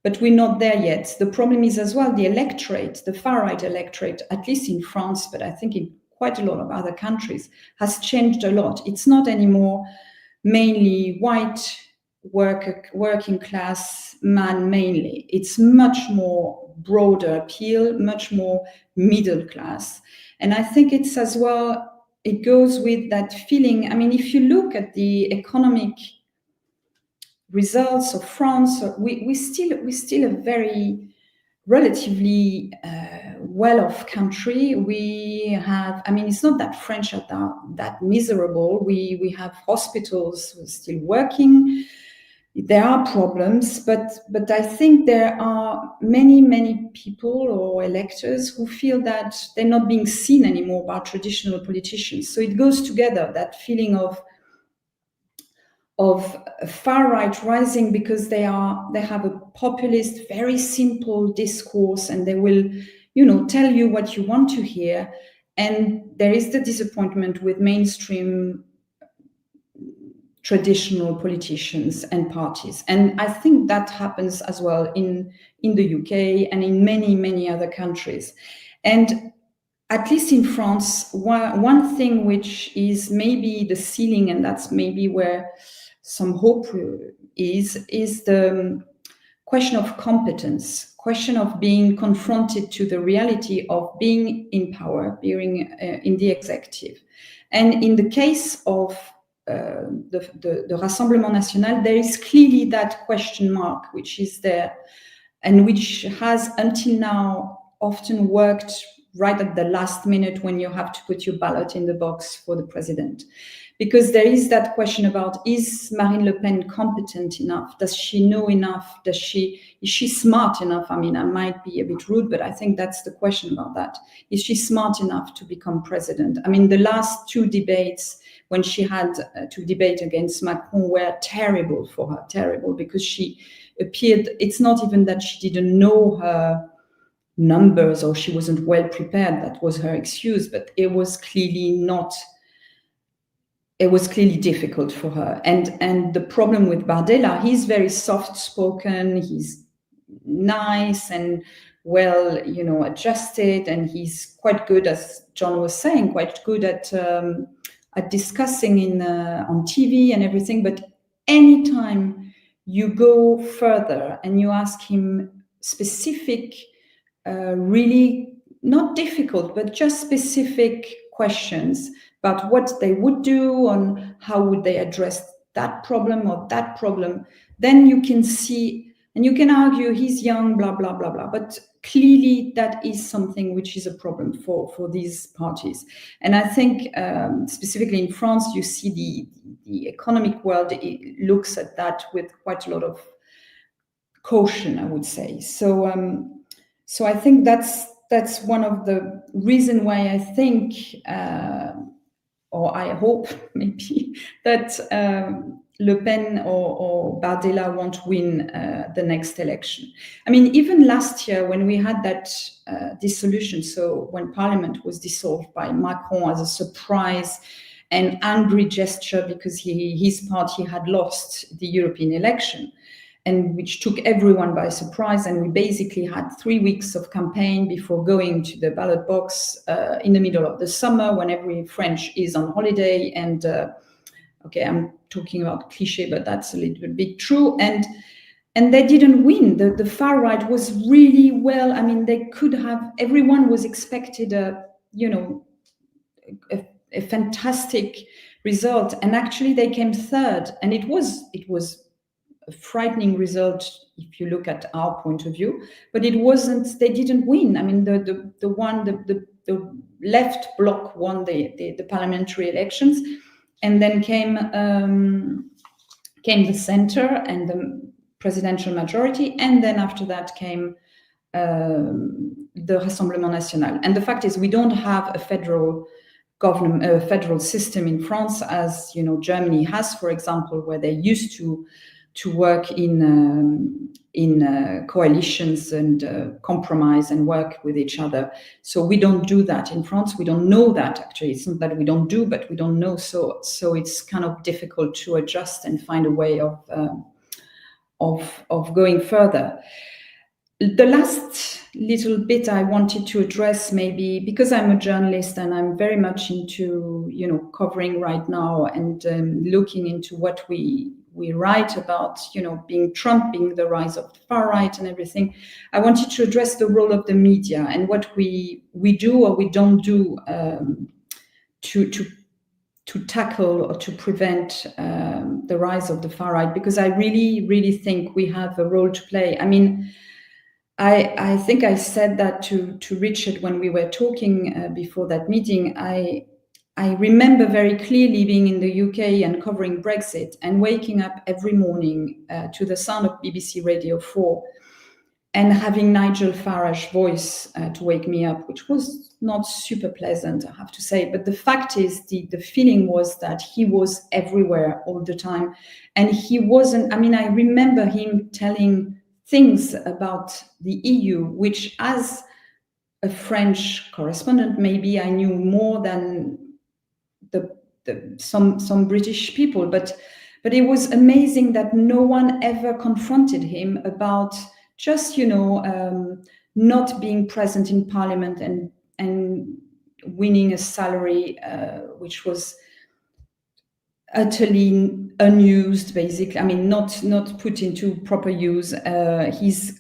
But we're not there yet. The problem is as well the electorate, the far right electorate, at least in France, but I think in quite a lot of other countries, has changed a lot. It's not anymore mainly white, working class man mainly. It's much more broader appeal, much more middle class. And I think it's as well, it goes with that feeling. I mean, if you look at the economic results of France, we still a very relatively well-off country. We have, I mean, it's not that French are that miserable. We have hospitals still working. There are problems, but I think there are many people or electors who feel that they're not being seen anymore by traditional politicians. So it goes together, that feeling of far right rising, because they have a populist, very simple discourse, and they will, tell you what you want to hear. And there is the disappointment with mainstream traditional politicians and parties. And I think that happens as well in the UK and in many other countries. And at least in France, one thing which is maybe the ceiling, and that's maybe where some hope is the question of competence, question of being confronted to the reality of being in power, being in the executive. And in the case of the Rassemblement National, there is clearly that question mark, which is there and which has until now often worked right at the last minute when you have to put your ballot in the box for the president. Because there is that question about, is Marine Le Pen competent enough? Does she know enough? Is she smart enough? I mean, I might be a bit rude, but I think that's the question about that. Is she smart enough to become president? I mean, the last two debates when she had to debate against Macron were terrible for her, terrible, because she appeared, it's not even that she didn't know her numbers or she wasn't well prepared, that was her excuse, but it was clearly difficult for her. And the problem with Bardella, he's very soft-spoken, he's nice and well, adjusted, and he's quite good, as John was saying, quite good at discussing on TV and everything. But anytime you go further and you ask him specific, really not difficult, but just specific questions about what they would do, on how would they address that problem or that problem, then you can see, and you can argue he's young, blah, blah, blah, blah. But clearly that is something which is a problem for these parties. And I think specifically in France, you see the economic world, it looks at that with quite a lot of caution, I would say. So I think that's one of the reasons why I think, or I hope maybe, that Le Pen or Bardella won't win the next election. I mean, even last year when we had that dissolution, so when Parliament was dissolved by Macron as a surprise and angry gesture because his party had lost the European election, and which took everyone by surprise. And we basically had 3 weeks of campaign before going to the ballot box in the middle of the summer when every French is on holiday. And okay, I'm talking about cliche, but that's a little bit true. And they didn't win. The far right was really well. I mean, they could have. Everyone was expected a fantastic result, and actually they came third. And it was a frightening result if you look at our point of view, but it wasn't. They didn't win. I mean, the left bloc won the parliamentary elections, and then came the center and the presidential majority, and then after that came the Rassemblement National. And the fact is, we don't have a federal government, a federal system in France, as Germany has, for example, where they used to work in coalitions and compromise and work with each other. So we don't do that in France. We don't know that, actually. It's not that we don't do, but we don't know. So it's kind of difficult to adjust and find a way of going further. The last little bit I wanted to address, maybe because I'm a journalist and I'm very much into covering right now and looking into what we write about, being Trump, being the rise of the far right and everything. I wanted to address the role of the media and what we do or we don't do to tackle or to prevent the rise of the far right, because I really, really think we have a role to play. I mean, I think I said that to Richard when we were talking before that meeting. I remember very clearly being in the UK and covering Brexit and waking up every morning to the sound of BBC Radio 4 and having Nigel Farage's voice to wake me up, which was not super pleasant, I have to say. But the fact is, the feeling was that he was everywhere all the time. And he wasn't, I mean, I remember him telling things about the EU, which as a French correspondent, maybe I knew more than some British people, but it was amazing that no one ever confronted him about just not being present in Parliament and winning a salary which was utterly unused, basically. I mean, not put into proper use. He's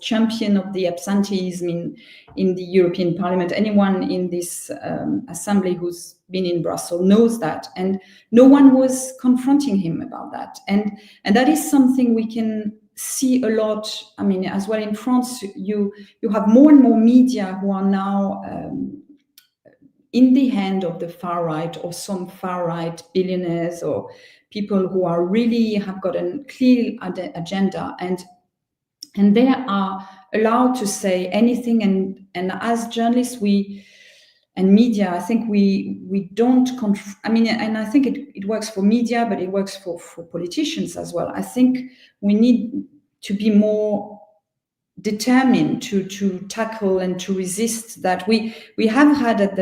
champion of the absenteeism in the European Parliament. Anyone in this assembly who's been in Brussels knows that, and no one was confronting him about that. And that is something we can see a lot, I mean, as well in France, you have more and more media who are now in the hand of the far right or some far right billionaires or people who are really have got a clear agenda, and they are allowed to say anything. And as journalists, and media, I think we don't, I mean, and I think it works for media, but it works for politicians as well. I think we need to be more determined to tackle and to resist that. We have had at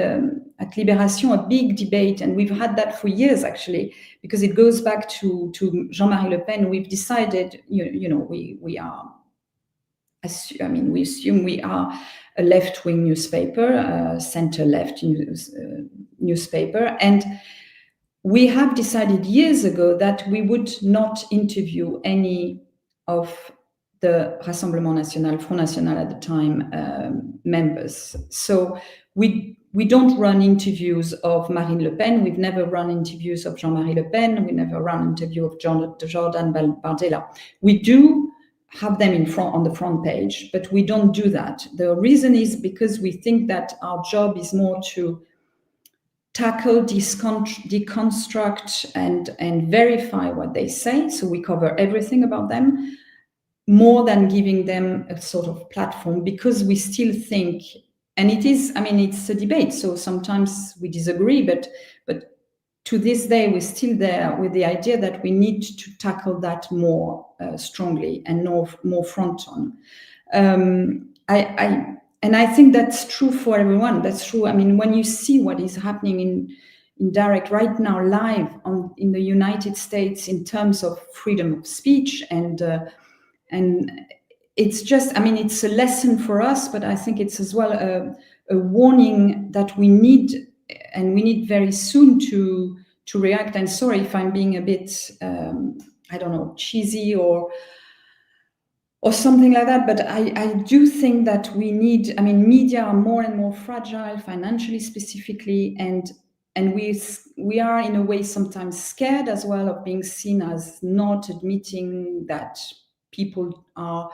Libération a big debate, and we've had that for years actually, because it goes back to Jean-Marie Le Pen. We've decided, we are, we assume we are a left-wing newspaper, center-left newspaper, and we have decided years ago that we would not interview any of the Rassemblement National, Front National at the time, members. So we don't run interviews of Marine Le Pen. We've never run interviews of Jean-Marie Le Pen. We never run interview of Jordan Bardella. We do have them on the front page, but we don't do that. The reason is because we think that our job is more to tackle, deconstruct, and verify what they say. So we cover everything about them, more than giving them a sort of platform, because we still think, and it is, I mean, it's a debate, so sometimes we disagree, but to this day, we're still there with the idea that we need to tackle that more strongly and more front on. And I think that's true for everyone. That's true. I mean, when you see what is happening in direct right now, live in the United States in terms of freedom of speech, and it's just, I mean, it's a lesson for us, but I think it's as well a warning that we need. And we need very soon to react. And sorry if I'm being a bit, I don't know, cheesy or something like that, but I do think that we need, I mean, media are more and more fragile, financially specifically, and we are in a way sometimes scared as well of being seen as not admitting that people are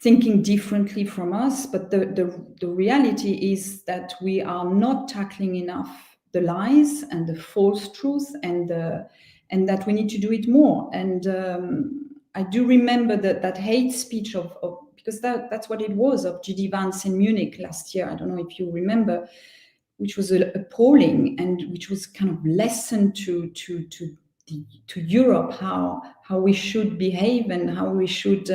thinking differently from us. But the reality is that we are not tackling enough the lies and the false truth, and that we need to do it more. And I do remember that hate speech of because that's what it was, of G.D. Vance in Munich last year. I don't know if you remember, which was appalling, and which was kind of lesson to Europe how we should behave and how we should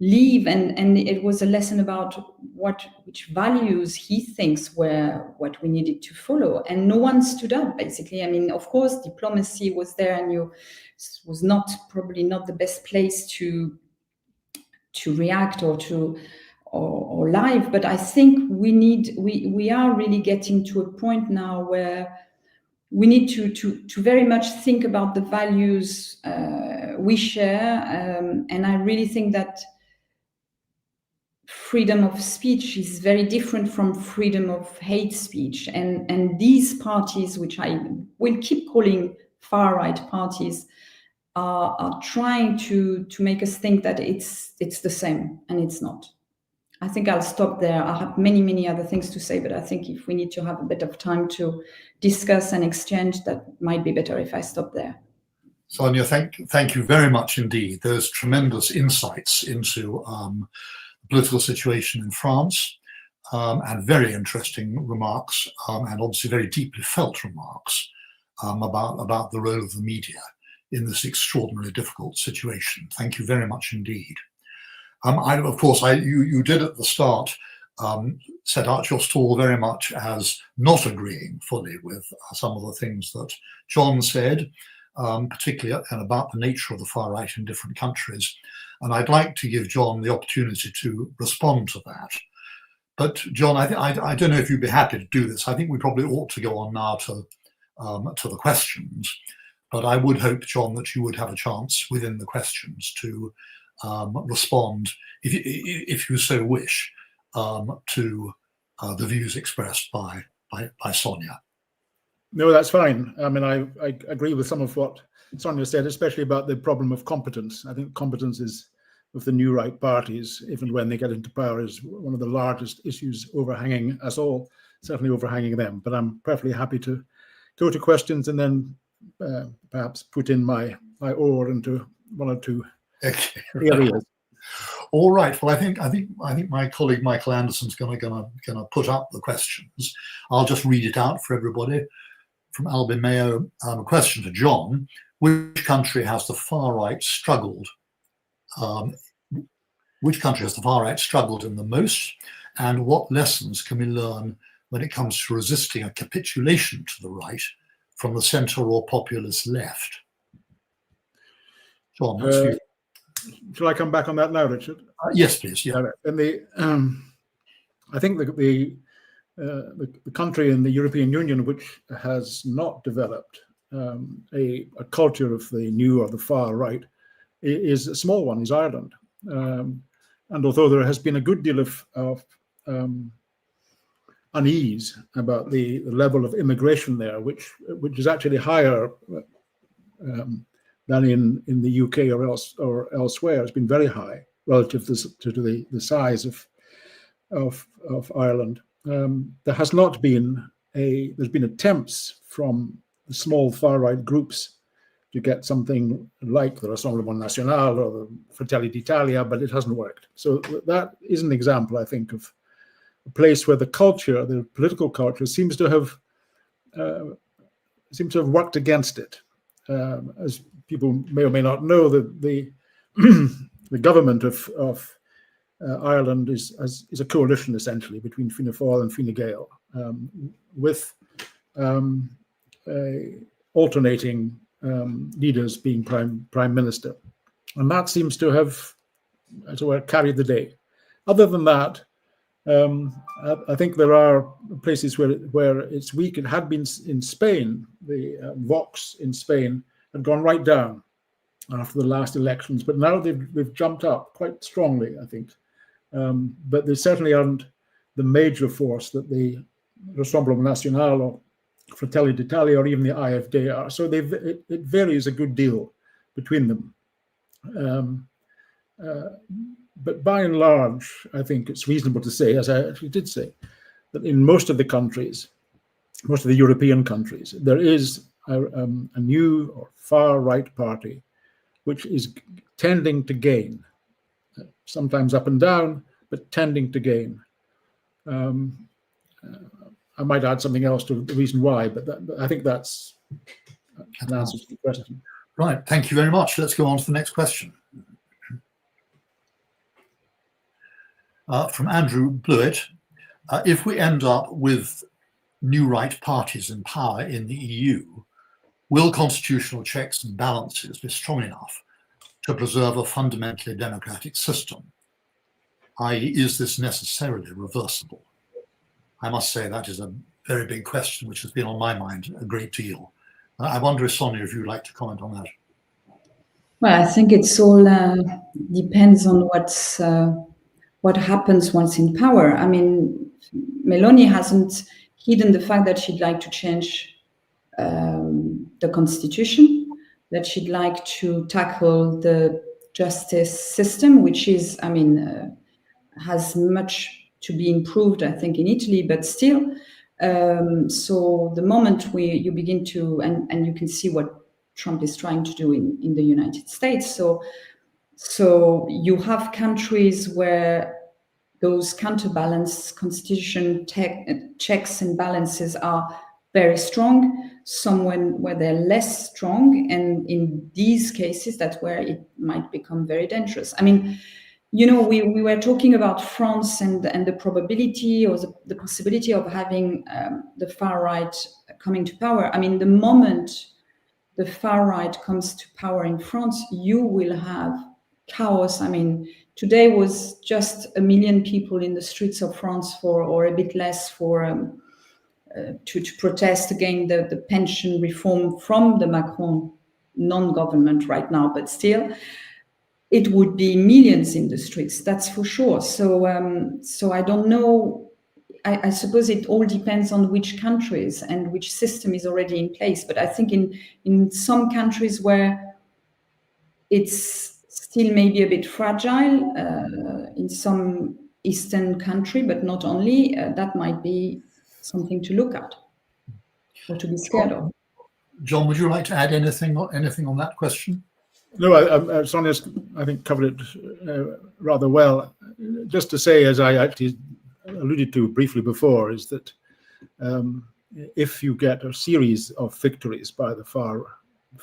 live, and it was a lesson about which values he thinks were what we needed to follow, and no one stood up, basically. I mean, of course, diplomacy was there, and was probably not the best place to react or live, but I think we are really getting to a point now where we need to very much think about the values we share, and I really think that freedom of speech is very different from freedom of hate speech, and these parties, which I will keep calling far right parties, are trying to make us think that it's the same, and it's not. I think I'll stop there. I have many other things to say, but I think if we need to have a bit of time to discuss and exchange, that might be better if I stop there. Sonia, thank you very much indeed. There's tremendous insights into the political situation in France, and very interesting remarks, and obviously very deeply felt remarks about the role of the media in this extraordinarily difficult situation. Thank you very much indeed. You did at the start set out your stall very much as not agreeing fully with some of the things that John said, particularly about the nature of the far right in different countries. And I'd like to give John the opportunity to respond to that. But John, I don't know if you'd be happy to do this. I think we probably ought to go on now to the questions. But I would hope, John, that you would have a chance within the questions to respond, if you so wish, to the views expressed by Sonia. No, that's fine. I mean, I agree with some of what Sonia said, especially about the problem of competence. I think competence is of the new right parties, even when they get into power, is one of the largest issues overhanging us all, certainly overhanging them. But I'm perfectly happy to go to questions and then perhaps put in my oar into one or two areas. All right. Well, I think my colleague Michael Anderson's going to put up the questions. I'll just read it out for everybody. From Albin Mayo, a question to John: which country has the far right struggled? Which country has the far right struggled in the most, and what lessons can we learn when it comes to resisting a capitulation to the right from the centre or populist left? John, that's you. Shall I come back on that now, Richard? Yes, please. Yeah. And I think the country in the European Union which has not developed a culture of the new or the far right is a small one, is Ireland. And although there has been a good deal of unease about the level of immigration there, which is actually higher than in the UK or elsewhere, it's been very high relative to the size of Ireland. There has not been there's been attempts from the small far right groups to get something like the Rassemblement National or the Fratelli d'Italia, but it hasn't worked. So that is an example, I think, of a place where the culture, the political culture, seems to have worked against it. As people may or may not know, the government of Ireland is a coalition essentially between Fianna Fáil and Fine Gael, with alternating leaders being prime minister, and that seems to have, as it were, carried the day. Other than that, I think there are places where it's weak. It had been in Spain. The Vox in Spain had gone right down after the last elections, but now they've jumped up quite strongly, I think. But they certainly aren't the major force that the Rassemblement National or Fratelli d'Italia or even the AfD are. So it varies a good deal between them. But by and large, I think it's reasonable to say, as I actually did say, that in most of the countries, most of the European countries, there is a new or far right party which is tending to gain, sometimes up and down, but tending to gain. I might add something else to the reason why, but I think that's an answer to the question. Right, thank you very much. Let's go on to the next question. From Andrew Blewett, if we end up with new right parties in power in the EU, will constitutional checks and balances be strong enough to preserve a fundamentally democratic system? i.e., is this necessarily reversible? I must say that is a very big question which has been on my mind a great deal. I wonder, Sonia, if you'd like to comment on that. Well, I think it's all depends on what happens once in power. I mean, Meloni hasn't hidden the fact that she'd like to change the constitution, that she'd like to tackle the justice system, which is, I mean, has much to be improved, I think, in Italy, but still. So the moment you begin to, and you can see what Trump is trying to do in the United States. So you have countries where those counterbalance constitution checks and balances are very strong, some where they're less strong. And in these cases, that's where it might become very dangerous. I mean, you know, we were talking about France and the probability or the possibility of having the far right coming to power. I mean, the moment the far right comes to power in France, you will have chaos. I mean, today was just 1 million people in the streets of France or a bit less to protest against the pension reform from the Macron non-government right now, but still. It would be millions in the streets, that's for sure. So I don't know. I suppose it all depends on which countries and which system is already in place. But I think in some countries where it's still maybe a bit fragile in some Eastern country, but not only. That might be something to look at or to be scared of. John, would you like to add anything on that question? No, Sonia's, I think, covered it rather well. Just to say, as I actually alluded to briefly before, is that if you get a series of victories by the far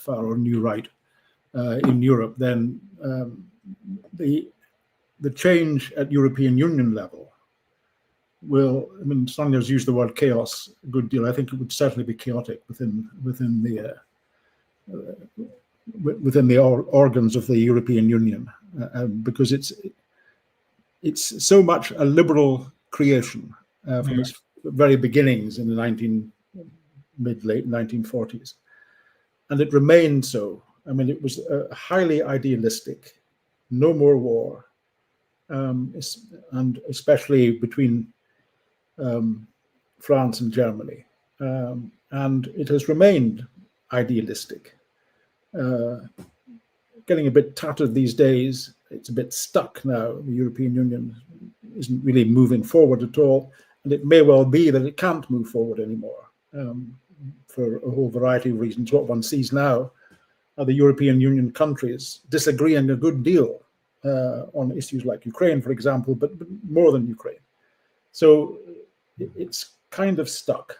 or new right in Europe, then the change at European Union level will, I mean, Sonia's used the word chaos a good deal. I think it would certainly be chaotic within the organs of the European Union, because it's so much a liberal creation from its very beginnings in the late 1940s, and it remained so. I mean, it was highly idealistic, no more war, and especially between France and Germany, and it has remained idealistic. Getting a bit tattered these days. It's a bit stuck now. The European Union isn't really moving forward at all, and it may well be that it can't move forward anymore for a whole variety of reasons. What one sees now are the European Union countries disagreeing a good deal on issues like Ukraine, for example, but more than Ukraine. So it's kind of stuck.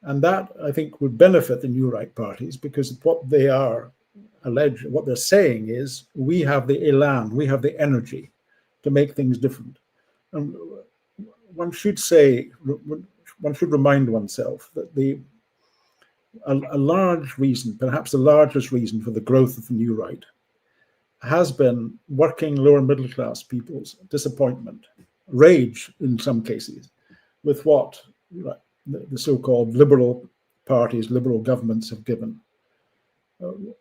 And that, I think, would benefit the new right parties, because what they are alleged, what they're saying is, we have the elan, we have the energy to make things different. And one should say, one should remind oneself that a large reason, perhaps the largest reason for the growth of the new right, has been working lower middle class people's disappointment, rage in some cases, with what the so-called liberal parties, liberal governments have given.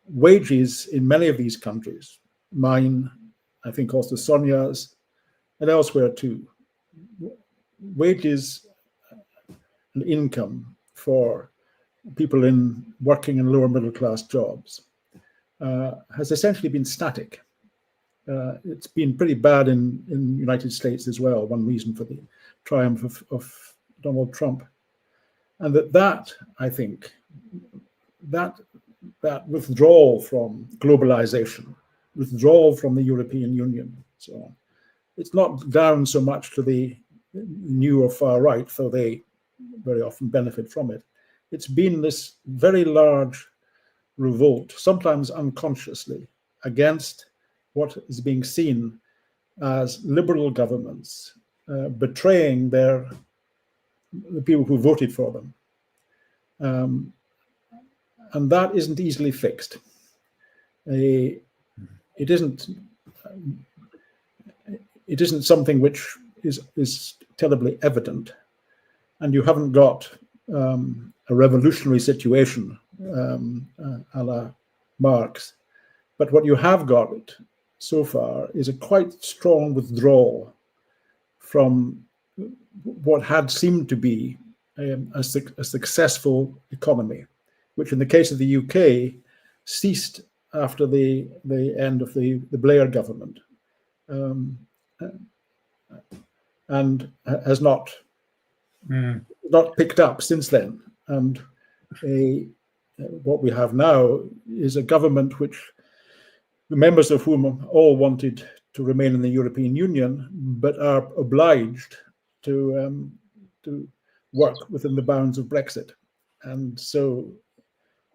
Wages in many of these countries, mine, I think also Sonia's, and elsewhere too, wages and income for people working in lower middle class jobs has essentially been static. It's been pretty bad in the United States as well, one reason for the triumph of Donald Trump. And that I think, that withdrawal from globalization, withdrawal from the European Union, so on, it's not down so much to the new or far right, though they very often benefit from it. It's been this very large revolt, sometimes unconsciously, against what is being seen as liberal governments betraying the people who voted for them. And that isn't easily fixed. It isn't something which is terribly evident, and you haven't got a revolutionary situation a la Marx. But what you have got so far is a quite strong withdrawal from what had seemed to be a successful economy, which in the case of the UK ceased after the end of the Blair government, and has not picked up since then. And what we have now is a government which the members of whom all wanted to remain in the European Union, but are obliged to work within the bounds of Brexit. And so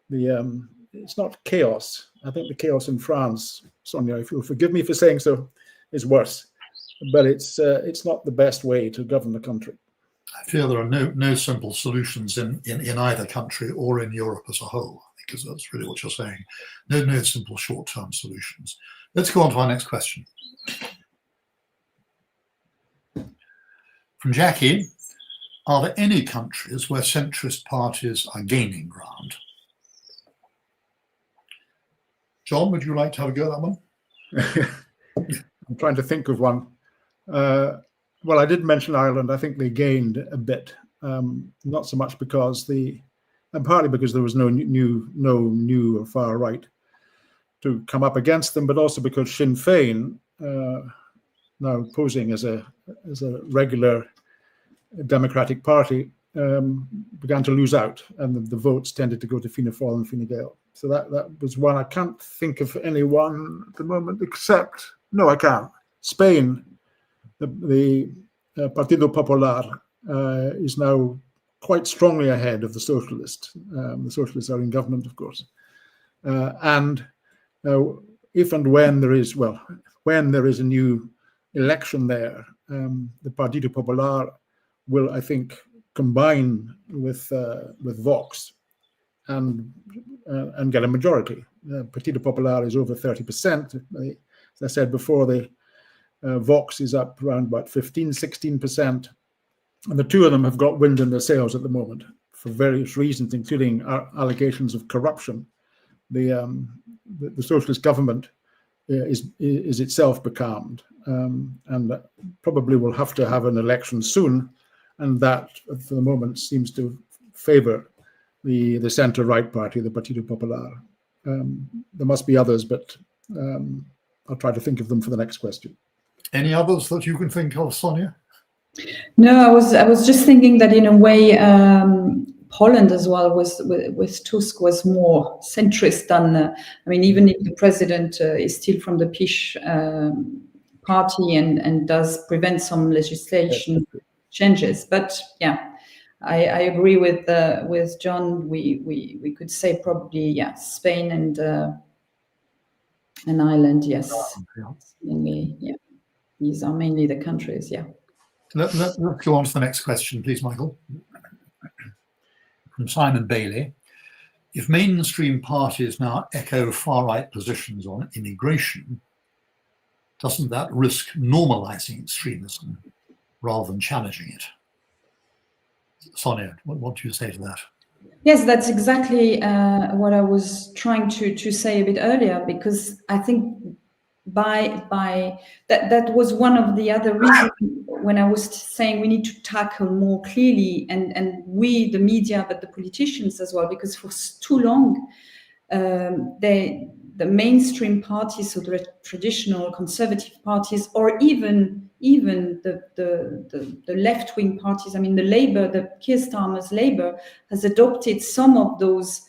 it's not chaos. I think the chaos in France, Sonia, if you'll forgive me for saying so, is worse. But it's not the best way to govern the country. I fear there are no simple solutions in either country or in Europe as a whole, because that's really what you're saying. No simple short-term solutions. Let's go on to our next question. From Jackie, are there any countries where centrist parties are gaining ground? John, would you like to have a go at that one? I'm trying to think of one. Well, I did mention Ireland. I think they gained a bit, not so much because and partly because there was no new or far right to come up against them, but also because Sinn Féin, now posing as a regular Democratic Party, began to lose out, and the votes tended to go to Fianna Fáil and Fine Gael. So that was one. I can't think of anyone at the moment except, no, I can. Spain, the Partido Popular is now quite strongly ahead of the Socialists. The Socialists are in government, of course. And if and when there is, when there is a new election there, the Partido Popular will, I think, combine with Vox and get a majority. Partido Popular is over 30%. As I said before, the Vox is up around about 15-16%. And the two of them have got wind in their sails at the moment for various reasons, including allegations of corruption. The socialist government is itself becalmed, and probably will have to have an election soon, and that for the moment seems to favour the centre-right party, the Partido Popular. There must be others, but I'll try to think of them for the next question. Any others that you can think of, Sonia? No, I was just thinking that in a way, Poland as well with Tusk was more centrist than, I mean, even if the president is still from the PiS party and does prevent some legislation changes. But yeah, I agree with John. We could say probably, Spain and Ireland, yes. Mainly, yeah. These are mainly the countries, yeah. Let's go on to the next question, please, Michael. From Simon Bailey. If mainstream parties now echo far-right positions on immigration, doesn't that risk normalizing extremism rather than challenging it? Sonia, what do you say to that? Yes, that's exactly what I was trying to say a bit earlier, because I think by that was one of the other reasons when I was saying we need to tackle more clearly, and we, the media, but the politicians as well, because for too long the mainstream parties, so the traditional conservative parties, or even the left-wing parties, I mean the Labour, the Keir Starmer's Labour has adopted some of those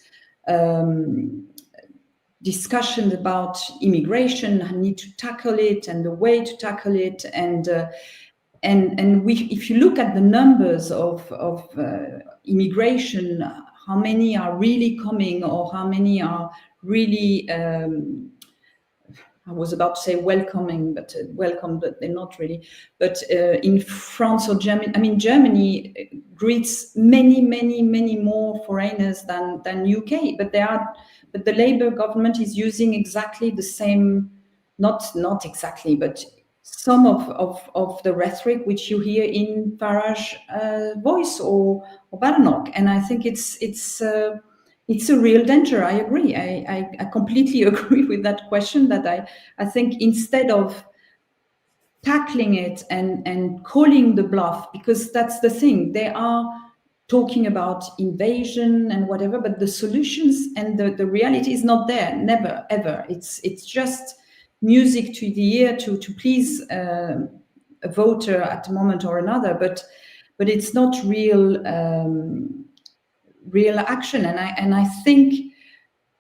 discussions about immigration and need to tackle it and the way to tackle it, and if you look at the numbers of immigration, how many are really coming, or how many are really I was about to say welcoming, but welcome, but they're not really. But in France or Germany, I mean, Germany greets many more foreigners than UK. But the Labour government is using exactly the same, not exactly, but some of the rhetoric which you hear in Farage's voice or Badenoch, and I think it's a real danger. I agree. I completely agree with that question. That I think instead of tackling it and calling the bluff, because that's the thing, they are talking about invasion and whatever, but the solutions and the reality is not there. Never ever. It's just music to the ear to please a voter at a moment or another, but it's not real action. And I think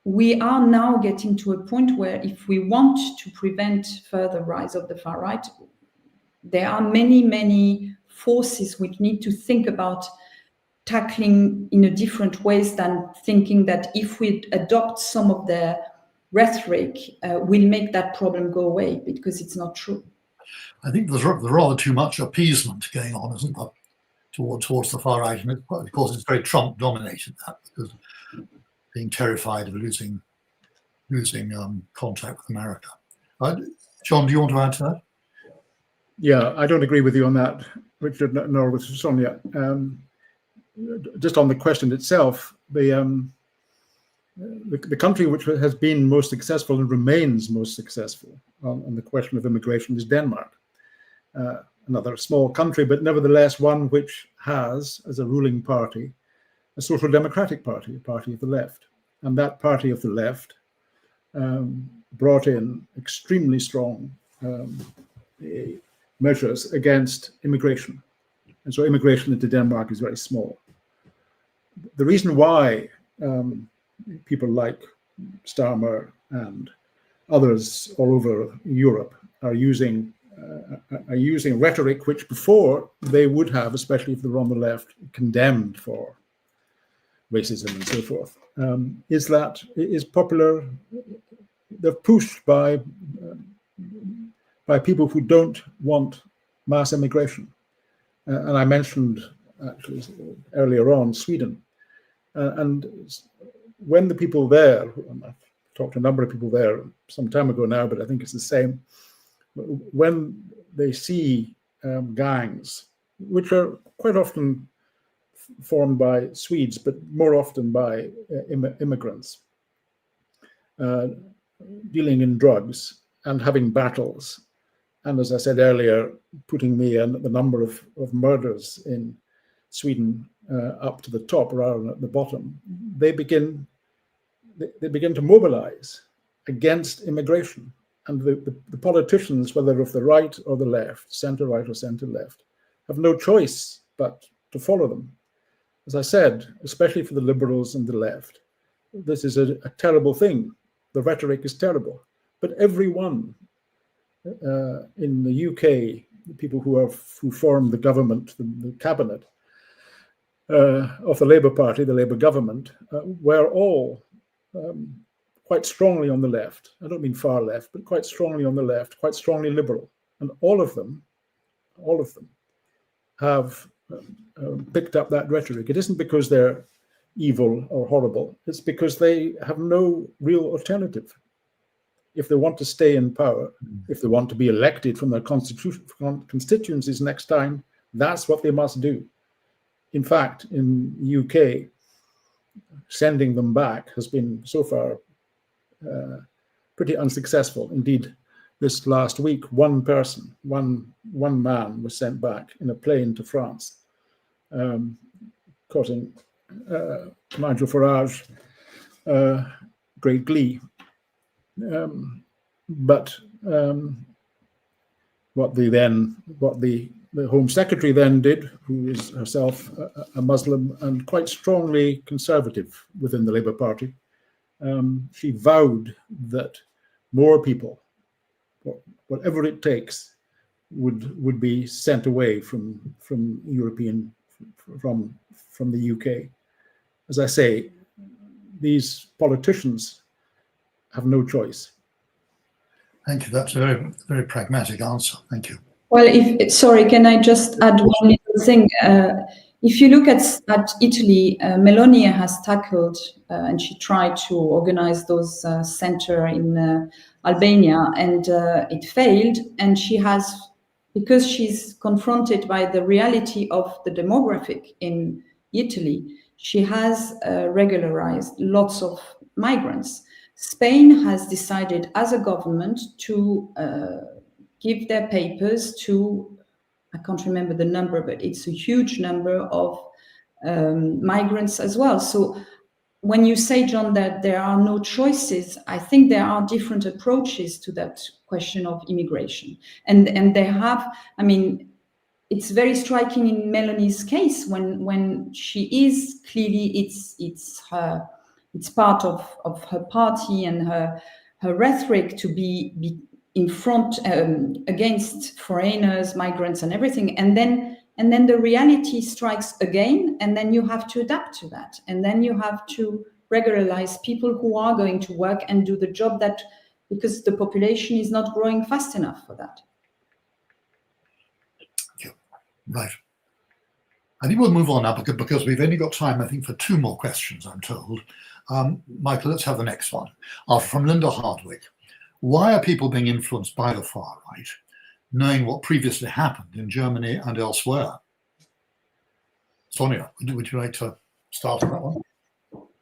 we are now getting to a point where if we want to prevent further rise of the far right, there are many forces which need to think about tackling in a different ways than thinking that if we adopt some of their rhetoric, will make that problem go away, because it's not true. I think there's rather too much appeasement going on, isn't there, towards the far right, and of course it's very Trump dominated, that, because being terrified of losing contact with America. John, do you want to add to that? Yeah, I don't agree with you on that, Richard, nor with Sonia. Just on the question itself, the country which has been most successful and remains most successful on the question of immigration is Denmark. Another small country, but nevertheless one which has, as a ruling party, a social democratic party, a party of the left. And that party of the left brought in extremely strong measures against immigration. And so immigration into Denmark is very small. The reason why people like Starmer and others all over Europe are using rhetoric which before they would have, especially if they were on the left, condemned for racism and so forth, is popular. They're pushed by people who don't want mass immigration. And I mentioned actually earlier on Sweden. And when the people there, I've talked to a number of people there some time ago now, but I think it's the same, when they see gangs, which are quite often formed by Swedes, but more often by immigrants, dealing in drugs and having battles, and as I said earlier, putting the number of murders in Sweden up to the top rather than at the bottom, they begin to mobilize against immigration. And the politicians, whether of the right or the left, center right or center left, have no choice but to follow them. As I said, especially for the liberals and the left, this is a terrible thing. The rhetoric is terrible. But everyone in the UK, the people who form the government, the cabinet of the Labour Party, the Labour government, were all quite strongly on the left. I don't mean far left, but quite strongly on the left, quite strongly liberal. And all of them have picked up that rhetoric. It isn't because they're evil or horrible. It's because they have no real alternative. If they want to stay in power, if they want to be elected from their constituencies next time, that's what they must do. In fact, in the UK, sending them back has been so far pretty unsuccessful. Indeed, this last week, one man was sent back in a plane to France, causing Nigel Farage great glee. But what the Home Secretary then did, who is herself a Muslim and quite strongly conservative within the Labour Party, she vowed that more people, whatever it takes, would be sent away from the UK. As I say, these politicians have no choice. Thank you. That's a very, very pragmatic answer. Thank you. Well, can I just add one little thing? If you look at Italy, Meloni has tackled and she tried to organize those center in Albania, and it failed. And she has, because she's confronted by the reality of the demographic in Italy, she has regularized lots of migrants. Spain has decided as a government to give their papers to, I can't remember the number, but it's a huge number of migrants as well. So when you say, John, that there are no choices, I think there are different approaches to that question of immigration. And they have, I mean, it's very striking in Meloni's case when she is clearly, it's part of her party and her rhetoric to be in front against foreigners, migrants, and everything, and then the reality strikes again, and then you have to adapt to that, and then you have to regularize people who are going to work and do the job because the population is not growing fast enough for that. Yeah, right. I think we'll move on now because we've only got time, I think, for 2 more questions, I'm told. Michael, let's have the next one. From Linda Hardwick. Why are people being influenced by the far right, knowing what previously happened in Germany and elsewhere? Sonia, would you like to start on that one?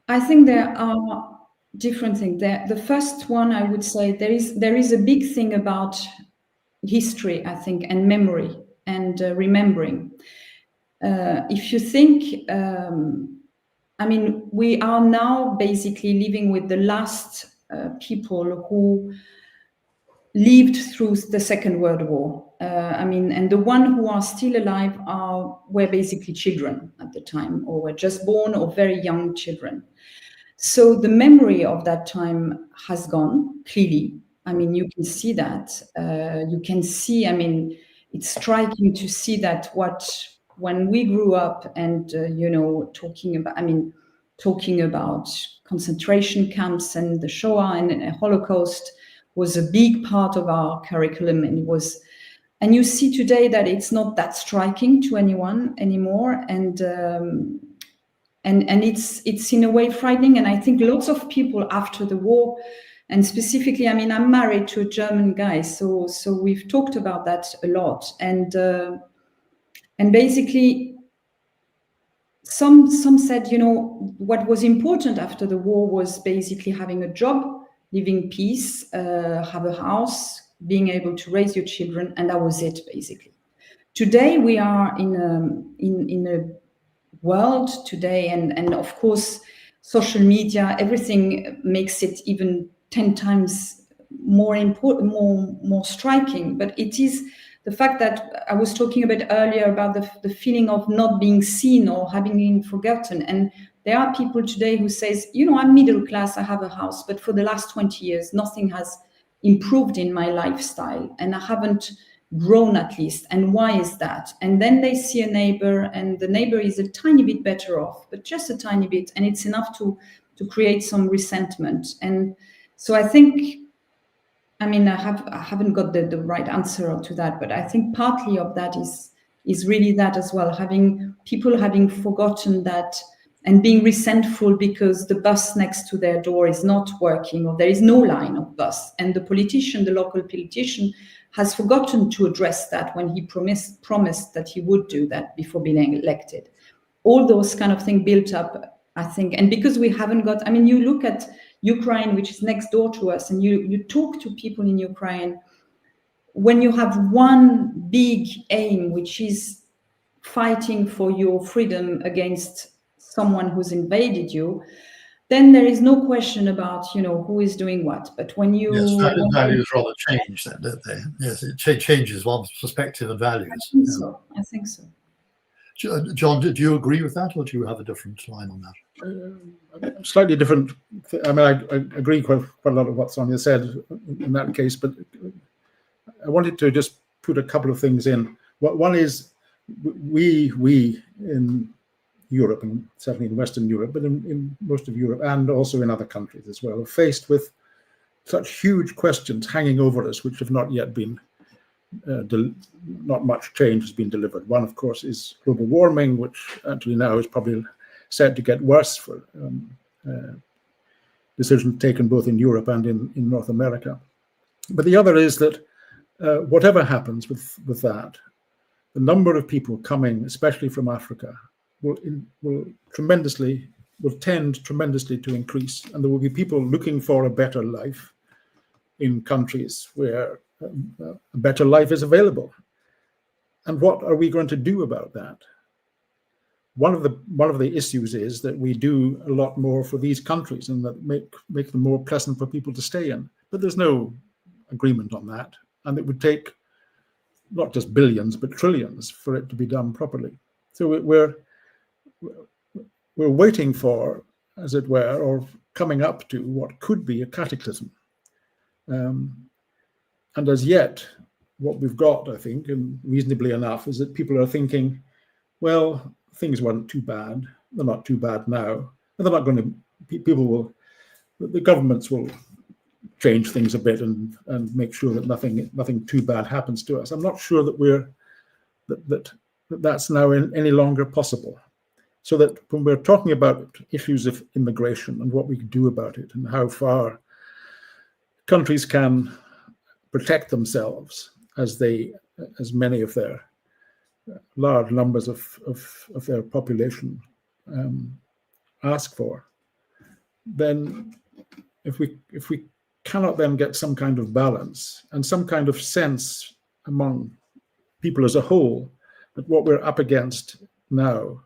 I think there are different things. The first one, I would say, there is a big thing about history, I think, and memory and remembering. If you think, I mean, we are now basically living with the last people who lived through the Second World War. And the ones who are still alive were basically children at the time, or were just born, or very young children. So the memory of that time has gone, clearly. You can see that. You can see, it's striking to see that when we grew up and, talking about concentration camps and the Shoah and the Holocaust was a big part of our curriculum, and you see today that it's not that striking to anyone anymore, and it's in a way frightening. And I think lots of people after the war, and specifically, I'm married to a German guy, so we've talked about that a lot, and basically some said, what was important after the war was basically having a job, living peace, have a house, being able to raise your children, and that was it, basically. Today we are in a world today, and of course social media, everything makes it even 10 times more important, more striking. But it is the fact that I was talking a bit earlier about the feeling of not being seen or having been forgotten. And there are people today who says, I'm middle class, I have a house, but for the last 20 years, nothing has improved in my lifestyle, and I haven't grown, at least. And why is that? And then they see a neighbor, and the neighbor is a tiny bit better off, but just a tiny bit, and it's enough to create some resentment. And so I think, I haven't got the right answer to that, but I think partly of that is really that as well, people having forgotten that, and being resentful because the bus next to their door is not working, or there is no line of bus, and the local politician has forgotten to address that when he promised that he would do that before being elected. All those kind of things built up, I think, and because we haven't got, you look at Ukraine, which is next door to us, and you talk to people in Ukraine, when you have one big aim, which is fighting for your freedom against someone who's invaded you, then there is no question about, who is doing what. But when you... Yes, values rather change then, don't they? Yes, it changes one's perspective and values. I think so. John, do you agree with that, or do you have a different line on that? Slightly different. I agree quite a lot of what Sonia said in that case, but I wanted to just put a couple of things in. One is we in Europe, and certainly in Western Europe, but in most of Europe and also in other countries as well, are faced with such huge questions hanging over us, which have not yet been, not much change has been delivered. One, of course, is global warming, which actually now is probably set to get worse for decisions taken both in Europe and in North America. But the other is that whatever happens with that, the number of people coming, especially from Africa, will tend tremendously to increase, and there will be people looking for a better life in countries where a better life is available. And what are we going to do about that? One of the issues is that we do a lot more for these countries, and that make them more pleasant for people to stay in. But there's no agreement on that, and it would take not just billions but trillions for it to be done properly. So we're waiting for, as it were, or coming up to what could be a cataclysm. And as yet, what we've got, I think, and reasonably enough, is that people are thinking, well, things weren't too bad. They're not too bad now. And they're not going to, the governments will change things a bit and make sure that nothing too bad happens to us. I'm not sure that that's now any longer possible. So that when we're talking about issues of immigration and what we can do about it, and how far countries can protect themselves as many of their large numbers of their population ask for, then if we cannot then get some kind of balance and some kind of sense among people as a whole that what we're up against now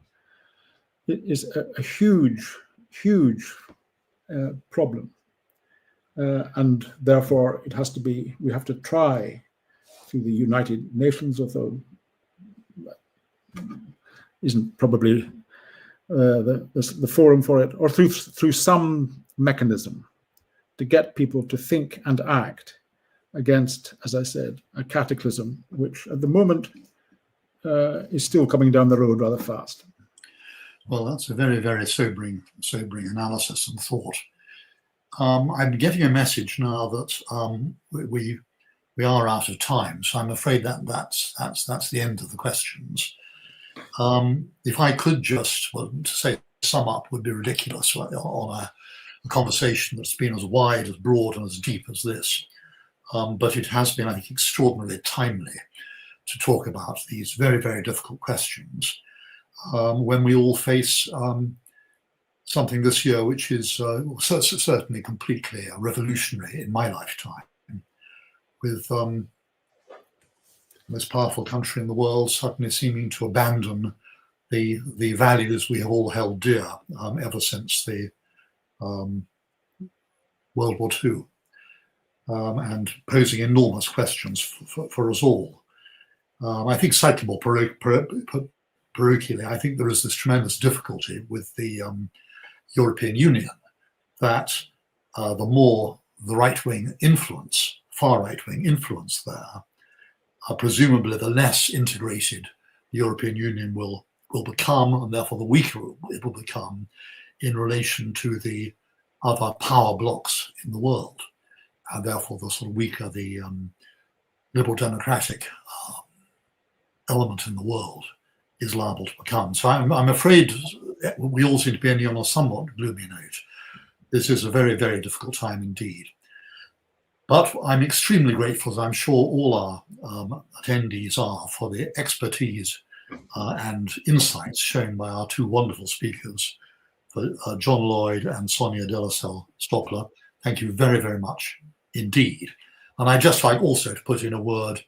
is a huge problem. and therefore it has to be, we have to try through the United Nations, although isn't probably the forum for it, or through some mechanism to get people to think and act against, as I said, a cataclysm which at the moment is still coming down the road rather fast. Well, that's a very, very sobering analysis and thought. I'm getting a message now that we are out of time, so I'm afraid that's the end of the questions. If I could just, well, to say sum up would be ridiculous on a conversation that's been as wide, as broad, and as deep as this. But it has been, I think, extraordinarily timely to talk about these very, very difficult questions when we all face something this year which is certainly completely revolutionary in my lifetime, with the most powerful country in the world suddenly seeming to abandon the values we have all held dear ever since the World War II, and posing enormous questions for us all. I think slightly more parochially, I think there is this tremendous difficulty with the European Union that the more the right-wing influence, far right-wing influence there, presumably the less integrated the European Union will become, and therefore the weaker it will become in relation to the other power blocks in the world, and therefore the sort of weaker the liberal democratic element in the world is liable to become. So I'm afraid we all seem to be ending on a somewhat gloomy note. This is a very, very difficult time indeed. But I'm extremely grateful, as I'm sure all our attendees are, for the expertise and insights shown by our two wonderful speakers, for John Lloyd and Sonia Delesalle-Stolper. Thank you very, very much indeed. And I'd just like also to put in a word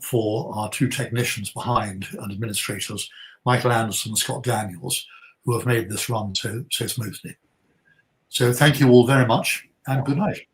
for our two technicians behind and administrators, Michael Anderson and Scott Daniels, who have made this run so smoothly. So thank you all very much, and good night.